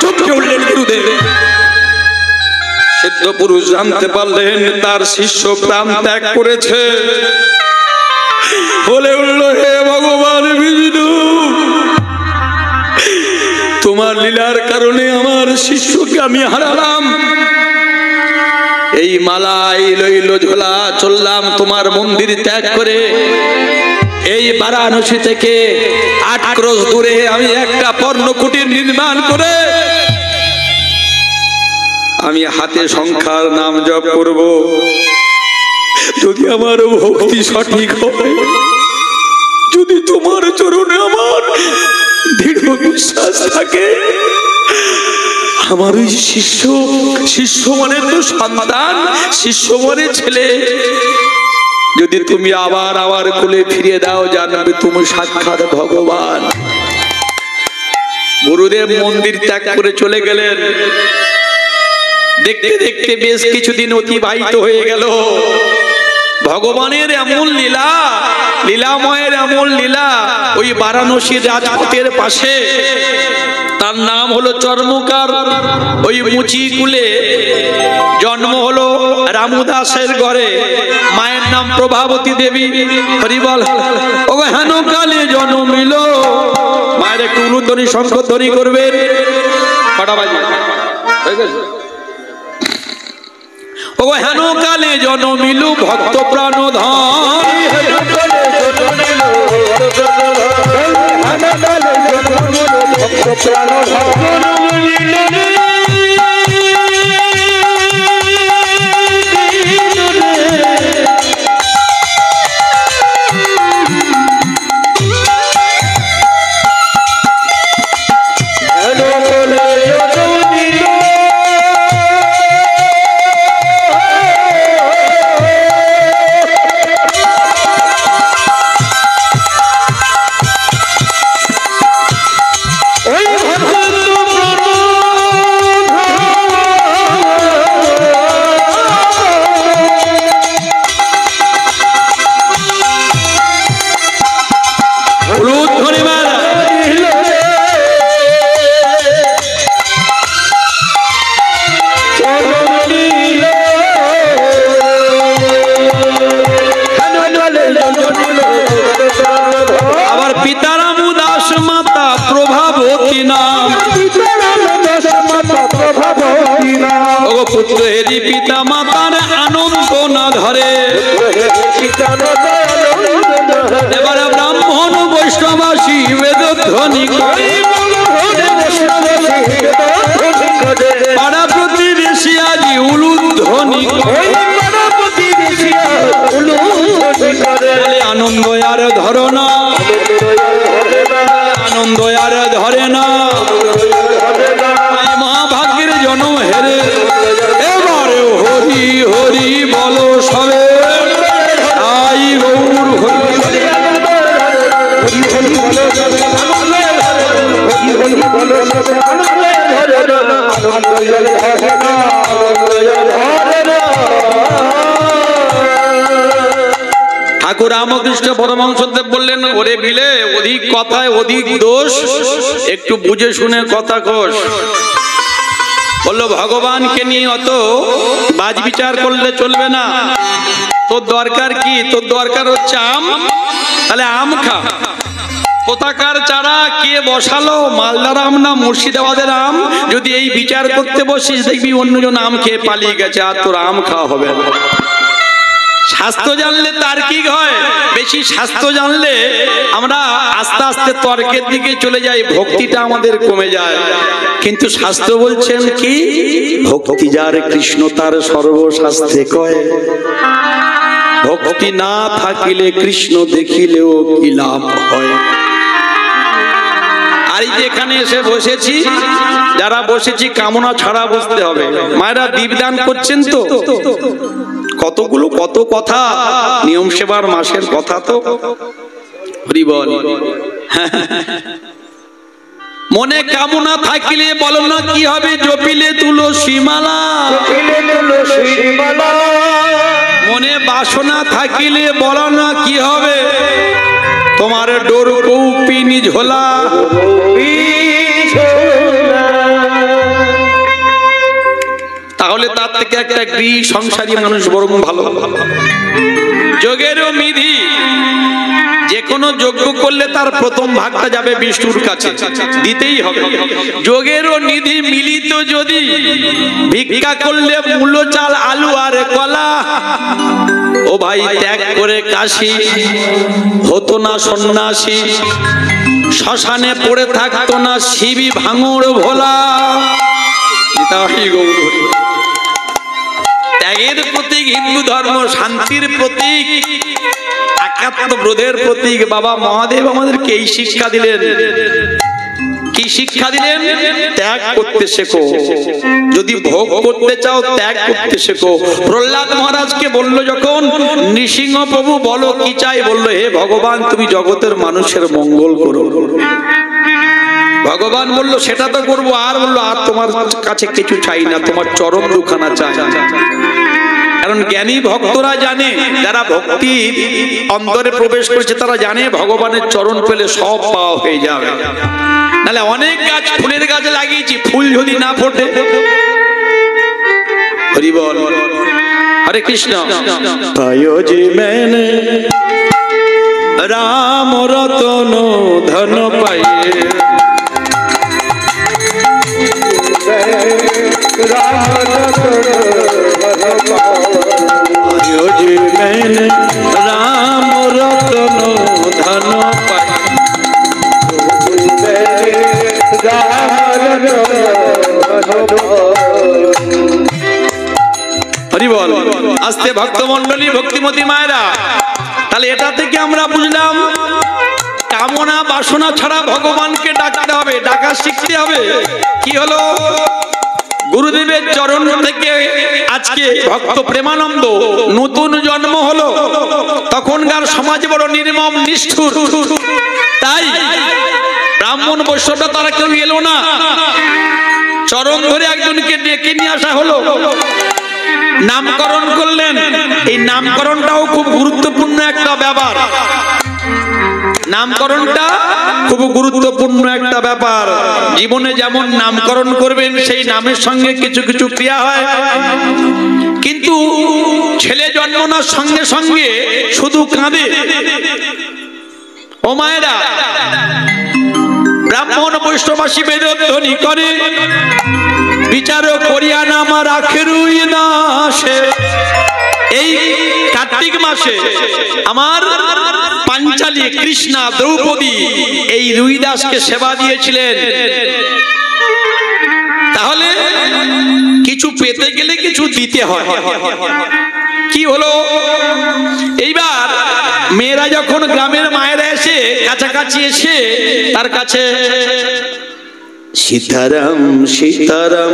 চমকে উঠলেন গুরুদেব। সিদ্ধ পুরুষ জানতে পারলেন তার শিষ্য প্রাণ ত্যাগ করেছে। বলে উঠল, হে ভগবান বিষ্ণু, তোমার লীলার কারণে আমার শিষ্যকে আমি হারালাম। এই মালাই লইল ঝোলা চললাম তোমার মন্দির ত্যাগ করে। এই বারাণসী থেকে 8 ক্রোশ দূরে আমি একটা পর্ণকুটির নির্মাণ করে আমি হাতে সংখ্যার নাম জপ করব। যদি আমার ভক্তি সঠিক হয়, যদি তোমার চরণে আমার দৃঢ় বিশ্বাস থাকে, আমার ওই শিষ্য মানে তো সন্তান, শিষ্য মানে ছেলে, যদি তুমি আবার আমার কোলে ফিরিয়ে দাও, জানবে তুমি সাক্ষাৎ ভগবান। গুরুদেব মন্দির ত্যাগ করে চলে গেলেন। দেখতে দেখতে বেশ কিছুদিন অতিবাহিত হয়ে গেল। ভগবানের এমন লীলা, লীলাময়ের এমন লীলা, ওই বারাণসীর রাজপথের পাশে, তার নাম হলো চর্মকার, ওই মুচি কুলে জন্ম হলো রামুদাসের ঘরে। মায়ের নাম প্রভাবতী দেবী। হরিবল। ও হেন কালে জন্মিল। মায়ের একটু উলুধ্বনি শঙ্খধ্বনি করবেন। কটা বাজে হয়ে গেছে? ও হেন কালে জন্মিল ভক্ত প্রাণধন। পুত্রেরই পিতা মাতার আনন্দ না ধরে। এবারে ব্রাহ্মণ বৈষ্ণবাসী বেদধ্বনি করে, পাড়া প্রতিবেশী আজি উলুধ্বনি করে। আনন্দ আর ধরো না, আনন্দ আর ধরে না, মহাভাগ্যের জন্ম হেরে। এবারে হরি হরি বলো সবে, আই গৌর হরি। ঠাকুর রামকৃষ্ণ পরমহংসদেব বললেন, ওরে বিলে অধিক কথায় অধিক দোষ, একটু বুঝে শুনে কথা কোষ। বললো ভগবানকে নিয়ে অত বাজ বিচার করলে চলবে না। তোর দরকার কি? তোর দরকার হচ্ছে আম, তাহলে আম খা। কোথাকার চারা কে বসালো, মালদার আম না মুর্শিদাবাদের আম? যদি এই বিচার করতে বসিস দেখবি অন্যজন আম খেয়ে পালিয়ে গেছে, আর তোর আম খাওয়া হবে না। শাস্ত্র জানলে তার্কিক হয়, বেশি শাস্ত্র জানলে আমরা আস্তে আস্তে তর্কের দিকে চলে যাই, ভক্তিটা আমাদের কমে যায়। কিন্তু শাস্ত্র বলছেন কি, ভক্তি যার কৃষ্ণ তার সর্বশাস্ত্রে কয়, ভক্তি না থাকিলে কৃষ্ণ দেখিলেও কি লাভ হয়। আর এই যে এখানে এসে বসেছি, যারা বসেছি কামনা ছাড়া বসতে হবে। মায়েরা দীপদান করছেন তো, কতগুলো কত কথা, নিয়ম সেবার মাসের কথা তো হরি বল। মনে কামনা থাকিলে বলো না কি হবে, জপিলে তুলসী মালা। মনে বাসনা থাকিলে বলো না কি হবে, তোমার ডোর কৌপিনি ঝোলা। তাহলে তার থেকে একটা গৃহ সংসারী মানুষ বরং ভালো। যোগেরও বিধি, যে কোনো যজ্ঞ করলে তার প্রথম ভাগটা যাবে বিষ্ণুর কাছে, দিতেই হবে। যোগেরও নিধি মিলিত যদি, ভিক্ষা করলে মূল চাল আলু আর কলা। ও ভাই ত্যাগ করে কাশি, হতো না সন্ন্যাসী, শ্মশানে পড়ে থাকতো না শিবি ভাঙড় ভোলা। ত্যাগের প্রতীক হিন্দু ধর্ম, শান্তির প্রতীক, একাত্মবোধের প্রতীক। বাবা মহাদেব আমাদেরকে এই শিক্ষা দিলেন। কি শিক্ষা দিলেন? ত্যাগ করতে শেখো। যদি ভোগ করতে চাও ত্যাগ করতে শেখো। প্রহ্লাদ মহারাজকে বলল যখন, নৃসিংহ প্রভু বলো কি চাই, বলল হে ভগবান তুমি জগতের মানুষের মঙ্গল করো। ভগবান বলল সেটা তো করবো, আর বললো আর তোমার কাছে কিছু চাই না, তোমার চরণ দুখানা চাই। কারণ জ্ঞানী ভক্তরা জানে, যারা ভক্তির অন্তরে প্রবেশ করেছে তারা জানে ভগবানের চরণ পেলে সব পাওয়া হয়ে যাবে। নাহলে অনেক গাছ, ফুলের গাছ লাগিয়েছি, ফুল যদি না ফোটে। হরি বল, হরে কৃষ্ণ। আয়োজি মেনে রাম রতন ধন পাইয়ে, আয়োজি মেনে রাম রতন ধন পাইয়ে, হরি বল। আস্তে ভক্তমণ্ডলী, ভক্তিমতী মায়েরা, তাহলে এটা থেকে আমরা বুঝলাম কামনা বাসনা ছাড়া ভগবানকে ডাকতে হবে, ডাকা শিখতে হবে। কি হলো? গুরুদেবের চরণ থেকে আজকে ভক্ত প্রেমানন্দ নতুন জন্ম হলো। তখনকার সমাজ বড় নির্মম নিষ্ঠুর, তাই ব্রাহ্মণ বৈশ্যটা তারা কেউ এলো না। চরণ ধরে একজনকে ডেকে নিয়ে আসা হলো, নামকরণ করলেন। এই নামকরণটাও খুব গুরুত্বপূর্ণ একটা ব্যাপার। নামকরণটা খুব গুরুত্বপূর্ণ একটা ব্যাপার। জীবনে যেমন নামকরণ করবেন সেই নামের সঙ্গে কিছু কিছু ক্রিয়া হয়, কিন্তু ছেলে জন্মানোর সঙ্গে সঙ্গে শুধু কাঁদে। ও মায়েরা, ব্রাহ্মণ বৈষ্ণবাসী বেদধ্বনি করে, বিচার করিয়া না আমার আখেরুই না আসে। এই কার্তিক মাসে আমার পাঞ্চালী কৃষ্ণা দ্রৌপদী এই রুইদাসকে সেবা দিয়েছিলেন। তাহলে কিছু পেতে গেলে কিছু দিতে হয়। কি হলো? এইবার মেয়েরা যখন গ্রামের মায়েরা এসে কাছাকাছি এসে তার কাছে সীতারাম সীতারাম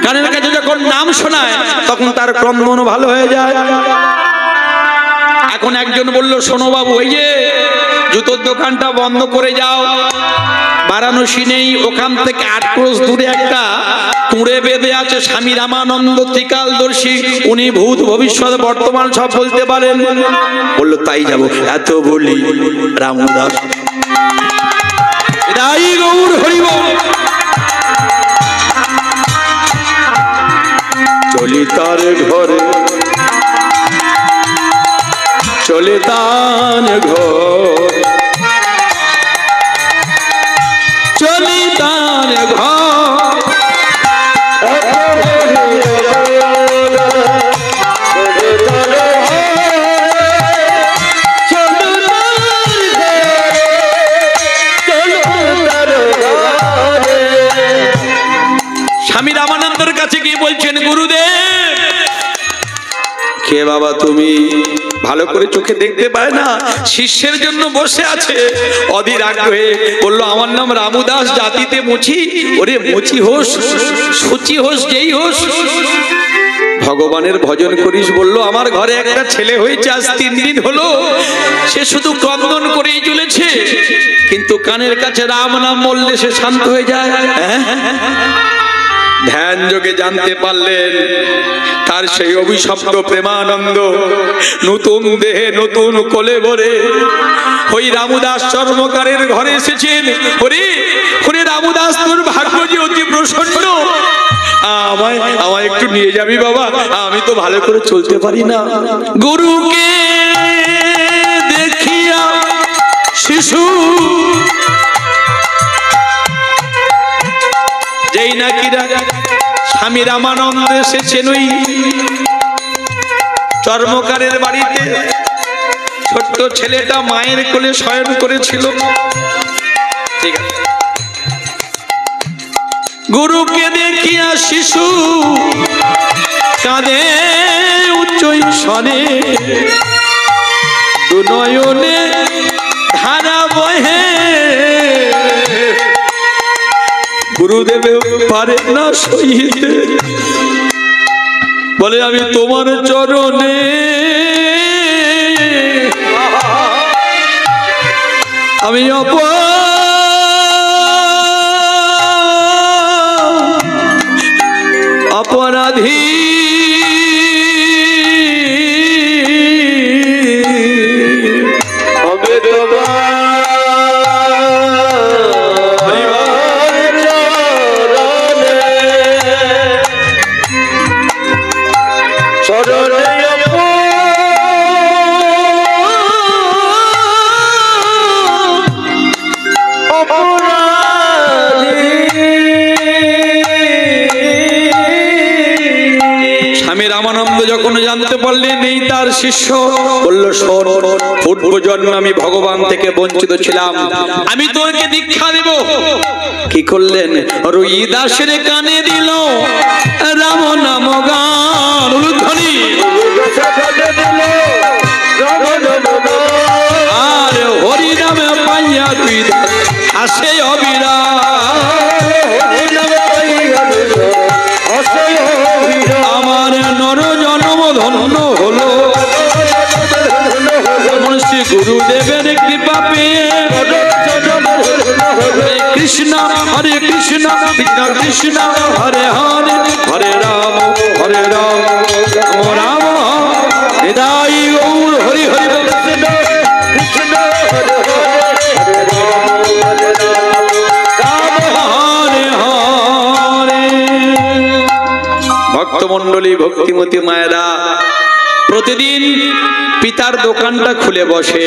কানের কাছে যখন নাম শোনায় তখন তার ক্রন্দন ভালো হয়ে যায়। এখন একজন বলল, শোনো বাবু, ওই যে জুতোর দোকানটা বন্ধ করে যাও, বারাণসী নেই, ওখান থেকে 8 ক্রোশ দূরে একটা কুঁড়ে বেঁধে আছে স্বামী রামানন্দ ত্রিকালদর্শী, উনি ভূত ভবিষ্যৎ বর্তমান সব বলতে পারেন। বললো তাই যাব। এত বলি রামদাস রাই গৌর হরি বল। চলি তার ঘরে, চলে তান ঘর, চলি তার ঘর, চলে কে বাবা তুমি? ভালো করে চোখে দেখতে পায় না, শিষ্যের জন্য বসে আছে। অধীর আগ্রহে বলল, আমার নাম রামু দাস, জাতিতে মুচি। ওরে মুচি হোস, সুচি হোস, যেই হোস, ভগবানের ভজন করিস। বলল, আমার ঘরে একটা ছেলে হয়েছে, আজ 3 দিন হলো, সে শুধু ক্রন্দন করেই চলেছে, কিন্তু কানের কাছে রাম নাম বললে সে শান্ত হয়ে যায়। ধ্যান যোগে জানতে পারলেন তার সেই অভিশপ্ত প্রেমানন্দ নতুন দেহে নতুন কোলে ভরে ওই রামুদাস চর্মকারের ঘরে এসেছেন। ওরে ওরে রামুদাস, তোর ভাগ্য যে অতি প্রসন্ন, আমায় একটু নিয়ে যাবি বাবা, আমি তো ভালো করে চলতে পারি না। গুরুকে দেখিয়া শিশু যেই নাকি স্বামী রামানন্দ এসেছেন ওই চর্মকারের বাড়িতে, ছোট্ট ছেলেটা মায়ের কোলে শয়ন করেছিল। ঠিক আছে। গুরুকে দেখিয়া শিশু কাঁদে উচ্চ স্বরে, দুনয়নে ধারা বহে, গুরুদেব পারে না সইতে, বলে আমি তোমার চরণে আমি অপরাধী, রামানন্দ যখন জানতে পারলেন এই তার শিষ্য, বলল, শোন, পূর্ব জন্মে আমি ভগবান থেকে বঞ্চিত ছিলাম, আমি তোকে দীক্ষা দেব। কি করলেন? রুই দাসের কানে দিল রাম নাম গান, আর হরি নামে পাইয়া দুই আসে অবিরা, আমার নর জন্ম ধন্য হলো, শ্রী গুরুদেবের কৃপা পেয়ে। কৃষ্ণ হরে কৃষ্ণ, কৃষ্ণ কৃষ্ণ হরে হরে, হরে রাম রাম রাম হৃদয় গৌর, হরি হরি কৃষ্ণ হরে হরে। ভক্তমণ্ডলী, ভক্তিমতী মায়েরা প্রতিদিন পিতার দোকানটা খুলে বসে।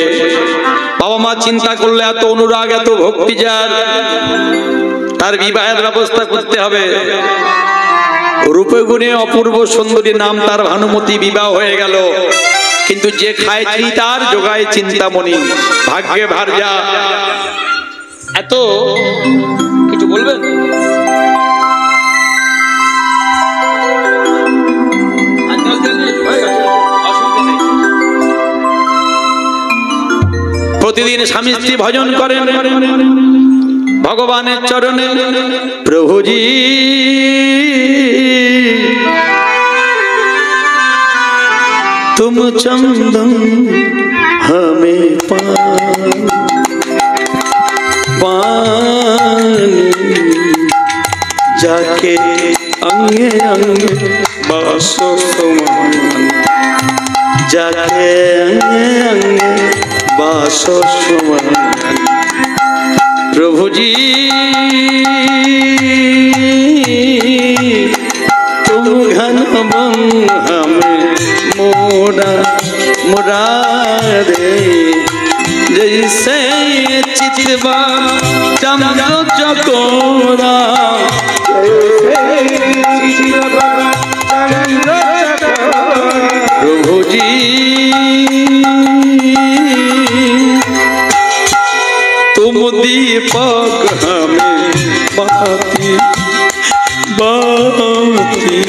বাবা মা চিন্তা করলে এত অনুরাগ, এত ভক্তি, যার তার বিবাহের ব্যবস্থা করতে হবে। রূপে গুণে অপূর্ব সুন্দরী, নাম তার ভানুমতি, বিবাহ হয়ে গেল, কিন্তু যে খায় চিনি তার যোগায় চিন্তামণি, ভাগ্যে ভার্যা। এত কিছু বলবেন? প্রতিদিন স্বামী স্ত্রী ভজন করেন ভগবানের চরণে। প্রভুজি तुम चंदन हमें पानी जाके अंगे अंगे बासो समान, जाके अंगे अंगे बासो समान। प्रभु जी तुम घन बन हमें मोड़ा मुरारे, जैसे चितवा चंद चकोरा, प्रभु जी तुम दीपक हमें बाती बाती,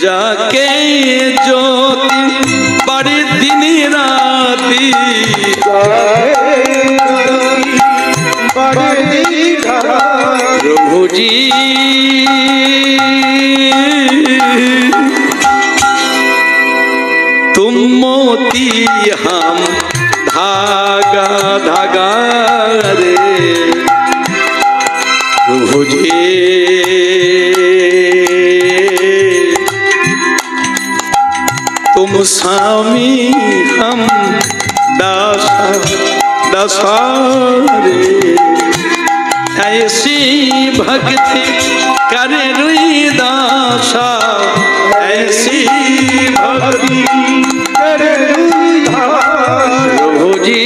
जाके থাকে জ্যোতি বাড়ি দিন রাতি প্রভুজি तुम मोती हम धागा धागा रे प्रभु जी तुम स्वामी हम दासा दासा रे ऐसी भक्ति करे रुई दासा ऐसी भक्ति करे रुई प्रभु जी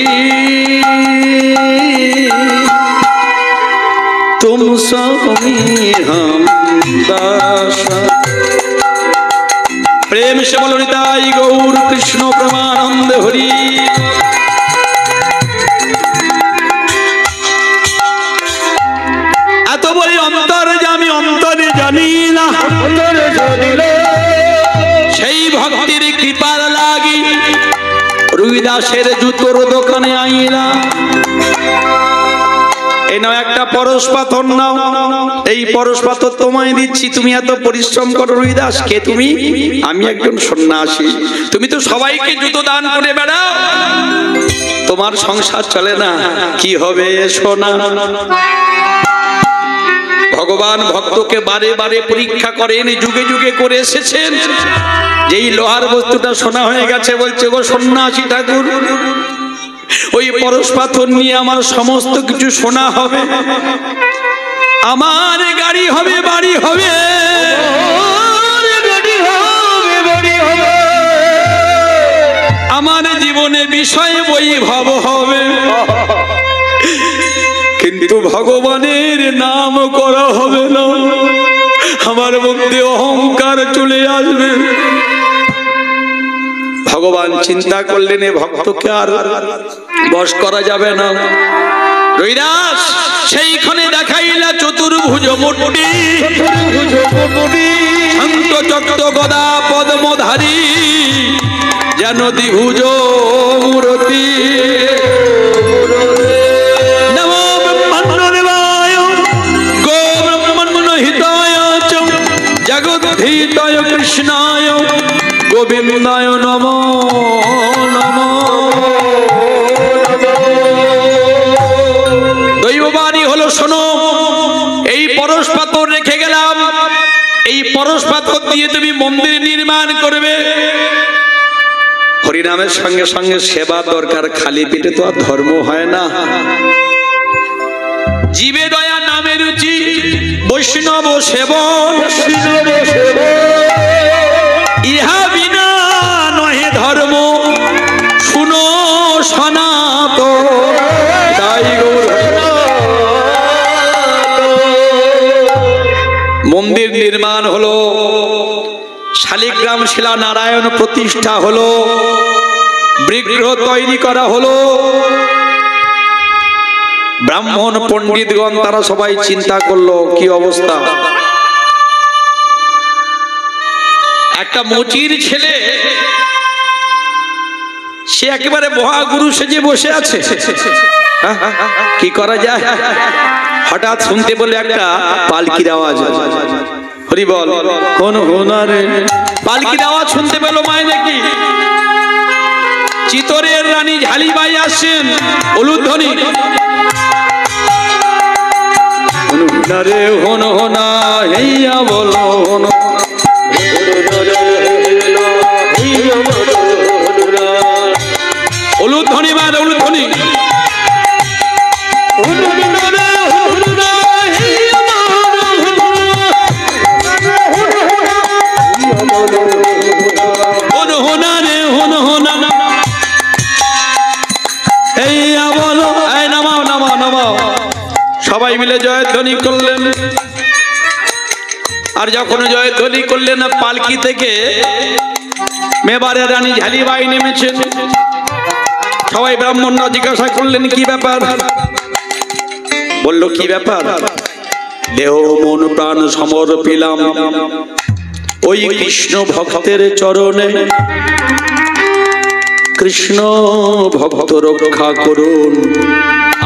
तुम स्वामी हम दासा प्रेम से बोलो निताई गौर कृष्ण परमानंद हरि এত বলি অন্তরে আমি অন্তরে জানি না সেই ভক্তির কৃপার লাগি রুইদাসের জুতোর দোকানে আইলা এই নাও একটা পরশ পাথর নাও এই পরশ পাথর তোমায় দিচ্ছি তুমি এত পরিশ্রম করো রুইদাস কে তুমি আমি একজন সন্ন্যাসী তুমি তো সবাইকে জুতো দান করে বেড়াও তোমার সংসার চলে না কি হবে সোনা ভগবান ভক্তকে বারে বারে পরীক্ষা করেন যুগে যুগে করে এসেছেন যেই লোহার বস্তুটা সোনা হয়ে গেছে বলছে গো সন্ন্যাসী ঠাকুর ওই পরশ পাথর নিয়ে আমার সমস্ত কিছু সোনা হবে আমার গাড়ি হবে বাড়ি হবে আমার জীবনে বিষয় বৈভব হবে কিন্তু ভগবানের নাম করা হবে না আমার মধ্যে অহংকার চলে আসবে ভগবান চিন্তা করলেন এ ভক্তকে আর বশ করা যাবে না রৈদাস সেইখানে দেখাইলা চতুর্ভুজ মূর্তি শান্ত চক্র গদা পদ্মধারী যেন দ্বিভুজ মূর্তি জগদ্ধিতায় কৃষ্ণায় গোবিন্দায় নমো নমো দৈববাণী হলো শোনো এই পরশ পাথর রেখে গেলাম এই পরশ পাথর দিয়ে তুমি মন্দির নির্মাণ করবে হরিনামের সঙ্গে সঙ্গে সেবা দরকার খালি পেটে তো আর ধর্ম হয় না জীবে দয়া নামে রুচি বৈষ্ণব সেবন ইহা বিনা নহে ধর্ম শুনো সনাতন মন্দির নির্মাণ হলো শালিগ্রাম শিলা নারায়ণ প্রতিষ্ঠা হলো বিগ্রহ তৈরি করা হলো ব্রাহ্মণ পণ্ডিতগণ তারা সবাই চিন্তা করলো কি অবস্থা একটা মুচির ছেলে সে একেবারে মহাগুরু সেজে বসে আছে কি করা যায় হঠাৎ শুনতে বলে একটা পালকির আওয়াজ হরি বল কোন হোনারে পালকির আওয়াজ শুনতে পেল মায় নাকি চিতরের রানী ঝালিবাই আসছেন উলুধ্বনি রে হন হোনা হেইয়া বলো হন উলুধ্বনি মা উলুধ্বনি সবাই মিলে জয়ধ্বনি করলেন আর যখন জয়ধ্বনি করলেন পালকি থেকে মেবারের রানী ঝালিবাই নেমেছেন সবাই ব্রাহ্মণরা জিজ্ঞাসা করলেন কি ব্যাপার বলল কি ব্যাপার দেহ মন প্রাণ সমর্পিলাম ওই কৃষ্ণ ভক্তের চরণে কৃষ্ণ ভক্ত রক্ষা করুন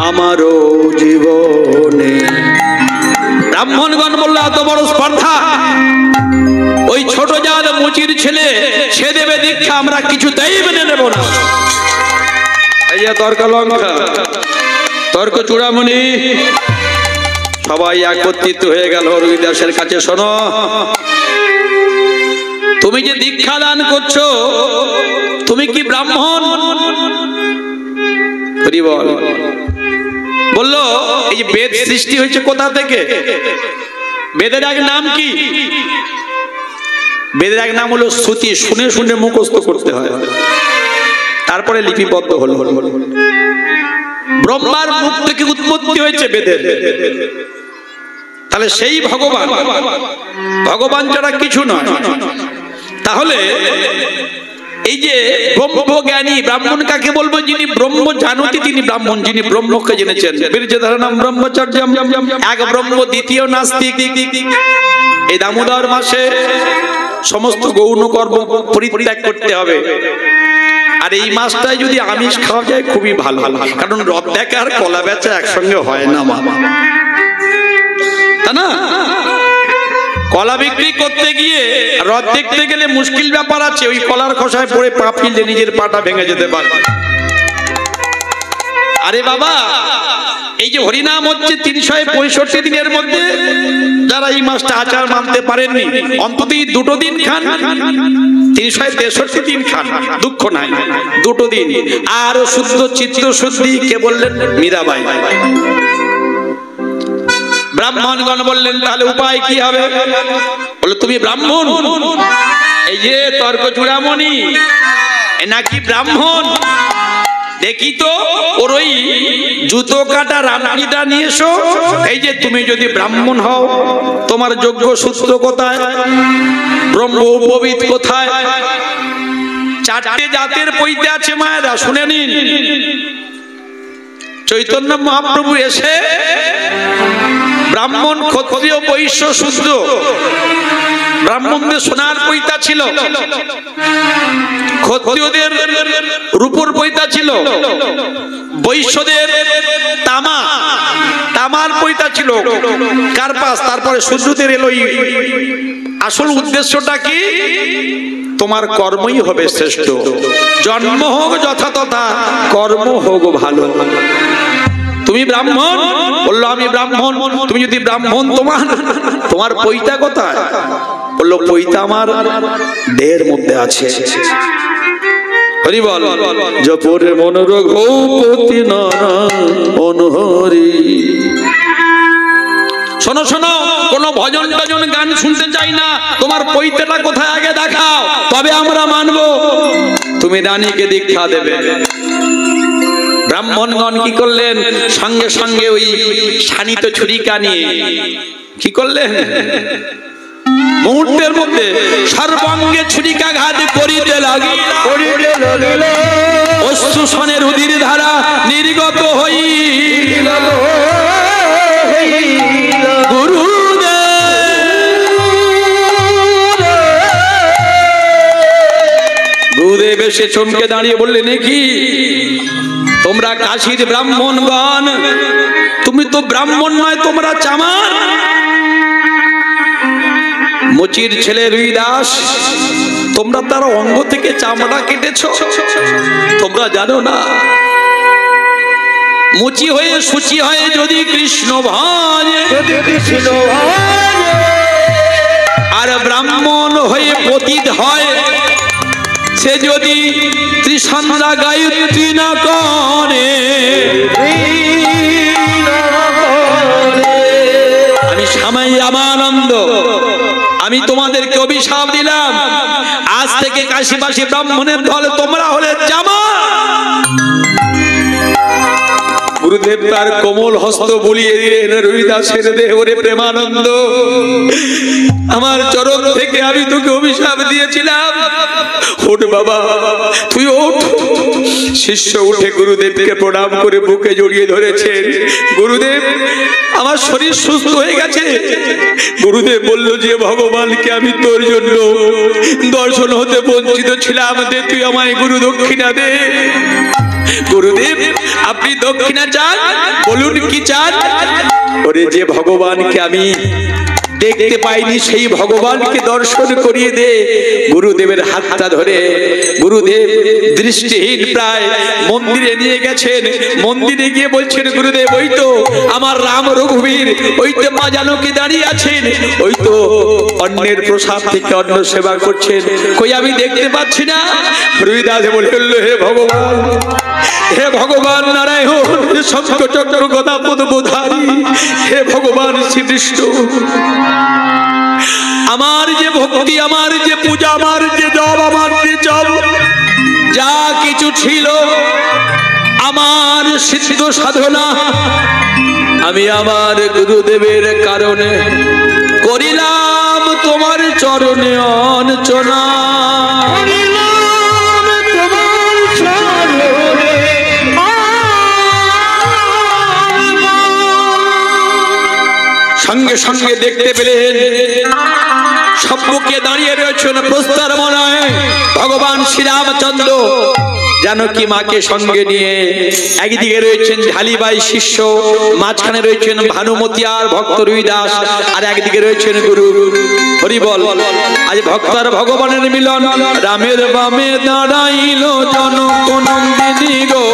আমারও জীবনে। ব্রাহ্মণগণ বলল এত বড় স্পর্ধা, ওই ছোট জাত মুচির ছেলে সে দেবে দীক্ষা, আমরা কিছুতেই মেনে নেব না। এই যে তর্ক লঙ্কা, তর্ক চূড়ামণি, সবাই একত্রিত হয়ে গেল রুইদাসের কাছে। শোনো, তুমি যে দীক্ষা দান করছো তুমি কি ব্রাহ্মণ? বললো এই যে বেদ সৃষ্টি হয়েছে কোথা থেকে? বেদের এক নাম কি? বেদের এক নাম হলো শ্রুতি। শুনে শুনে মুখস্থ করতে হয়, তারপরে লিপিবদ্ধ হলো। ব্রহ্মার মুখ থেকে উৎপত্তি হয়েছে বেদের। তাহলে সেই ভগবান, ভগবান ছাড়া কিছু নয়। তাহলে এই যে ব্রহ্মজ্ঞানী ব্রাহ্মণ কাকে বলবো? যিনি ব্রহ্ম জানতি তিনি ব্রাহ্মণ, যিনি ব্রহ্মকে জেনেছেন। বীর্যধারণম ব্রহ্মচর্যম, এক ব্রহ্ম দ্বিতীয় নাস্তিক। এই দামোদর মাসে সমস্ত গৌণ কর্ম পরিত্যাগ করতে হবে। আর এই মাসটায় যদি আমিষ খাওয়া যায় খুবই ভালো, কারণ রথ দেখা আর কলা বেচা একসঙ্গে হয় না মামা, তা না? কলা বিক্রি করতে গিয়ে রথ দেখতে গেলে মুশকিল ব্যাপার আছে, ওই কলার খোসায় পড়ে পা ফিললে নিজের পাটা ভেঙে যেতে পারে। আরে বাবা, এই যে হরিনাম হচ্ছে 365 দিনের মধ্যে, যারা এই মাসটা আচার মানতে পারেননি অন্তত দুটো দিন খান, 363 দিন খান, দুঃখ নাই, দুটো দিন। আর শুদ্ধ চিত্ত শুদ্ধি কে বললেন? মীরাবাই। ব্রাহ্মণগণ বললেন তাহলে উপায় কি হবে? বলে তুমি ব্রাহ্মণ? এই যে তর্ক চূড়ামণি নাকি ব্রাহ্মণ? দেখি তো ওর ওই জুতো কাটা রামনিটা নিয়ে এসো। এই যে তুমি যদি ব্রাহ্মণ হও তোমার যোগ্য সূত্র কোথায়? ব্রহ্ম উপবিদ কোথায়? 4টে জাতের পৈতে আছে মায়েরা, শুনে নিন। চৈতন্য মহাপ্রভু এসে ব্রাহ্মণ, ক্ষত্রিয়, বৈশ্য, শূদ্র, ব্রাহ্মণদের সোনার পৈতা ছিল, ক্ষত্রিয়দের রূপোর পৈতা ছিল, বৈশ্যদের তামার পৈতা ছিল, কার্পাস। তারপরে শূদ্রদের এলো। আসল উদ্দেশ্যটা কি? তোমার কর্মই হবে শ্রেষ্ঠ। জন্ম হোক যথাতথা, কর্ম হোক ভালো। তুমি ব্রাহ্মণ? বললো আমি ব্রাহ্মণ। তুমি যদি ব্রাহ্মণ, তোমার পৈতা কোথায়? বললো পৈতা আমার দেহের মধ্যে আছে। হরি বল। জপরে মনোরোগ ভূপতি নারায়ণ হরি। শোনো শোনো, কোন ভজন টজন গান শুনতে চাই না, তোমার পৈতেটা কোথায় আগে দেখাও, তবে আমরা মানবো তুমি রানীকে দীক্ষা দেবে। ব্রাহ্মণগণ কি করলেন? সঙ্গে সঙ্গে ওই শানিত ছুরিকা নিয়ে কি করলেন? মুহূর্তের মধ্যে সর্বাঙ্গে ছুরিকাঘাত করিতে লাগিল। অশ্রুসনের উদির ধারা নির্গত হইল। গুরুদেব এসে চমকে দাঁড়িয়ে বললেন, কি তোমরা কাশীর ব্রাহ্মণগণ? তুমি তো ব্রাহ্মণ নয়, তোমরা চামার। মুচির ছেলে রুইদাস, তোমরা তার অঙ্গ থেকে চামড়া কেটেছ, তোমরা জানো না? মুচি হয়ে সূচি হয়ে যদি কৃষ্ণ ভজে, আর ব্রাহ্মণ হয়ে পতিত হয়, সে যদি ত্রিসন্ধ্যা গায়ত্রী না করে। আমি স্বামী রামানন্দ, আমি তোমাদেরকে অভিশাপ দিলাম, আজ থেকে কাশীবাসী ব্রাহ্মণের দল তোমরা হলে জামা। গুরুদেব তার কোমল হস্ত বুলিয়ে দিলেন রবিদাসের দেহ। ওরে প্রেমানন্দ, আমার চরণ থেকে আমি তোকে অভিশাপ দিয়েছিলাম, ওঠ বাবা, তুই ওঠ। শিষ্য উঠে গুরুদেবকে প্রণাম করে বুকে জড়িয়ে ধরেছেন। গুরুদেব, আমার শরীর সুস্থ হয়ে গেছে। গুরুদেব বলল যে ভগবানকে আমি তোর জন্য দর্শন হতে বঞ্চিত ছিলাম, দে তুই আমায় গুরু দক্ষিণা দে। গুরুদেব, আপনি দক্ষিণা চান, বলুন কি চান? ওরে যে ভগবানকে আমি দেখতে পাইনি সেই ভগবানকে দর্শন করিয়ে দে। গুরুদেবের হাতটা ধরে গুরুদেব দৃষ্টিহীন প্রায় মন্দিরে নিয়ে গেছেন। মন্দিরে গিয়ে বলছেন, গুরুদেব ওই তো আমার রাম রঘুবীর, ওই তো মা জানকী দাঁড়িয়ে আছেন, ওই তো অন্যের প্রসাদ থেকে অন্ন সেবা করছেন, কই আমি দেখতে পাচ্ছি না। রবিদাস বলল, হে ভগবান, হে ভগবান নারায়ণ, হে শঙ্খ চক্র গদা পদ্মধারী, হে ভগবান শ্রীকৃষ্ণ, আমার যে ভক্তি, আমার যে পূজা, আমার যে জপ, আমার যে জপ যা কিছু ছিল, আমার সিদ্ধ সাধনা আমি আমার গুরুদেবের কারণে করিলাম তোমার চরণে অর্চনা। সঙ্গে সঙ্গে দেখতে পেলেন সম্মুখে দাঁড়িয়ে রয়েছেন প্রস্তার মনায় ভগবান শ্রীরামচন্দ্র। জানকী মাকে সঙ্গে নিয়ে একদিকে রয়েছেন ঢালিবাই শিষ্য, মাঝখানে রয়েছেন ভানুমতি আর ভক্ত রবিদাস, আর একদিকে রয়েছেন গুরু। হরিবল। আজ ভক্ত আর ভগবানের মিলন। রামের বামে দাঁড়াইল জনক নন্দিনী গো।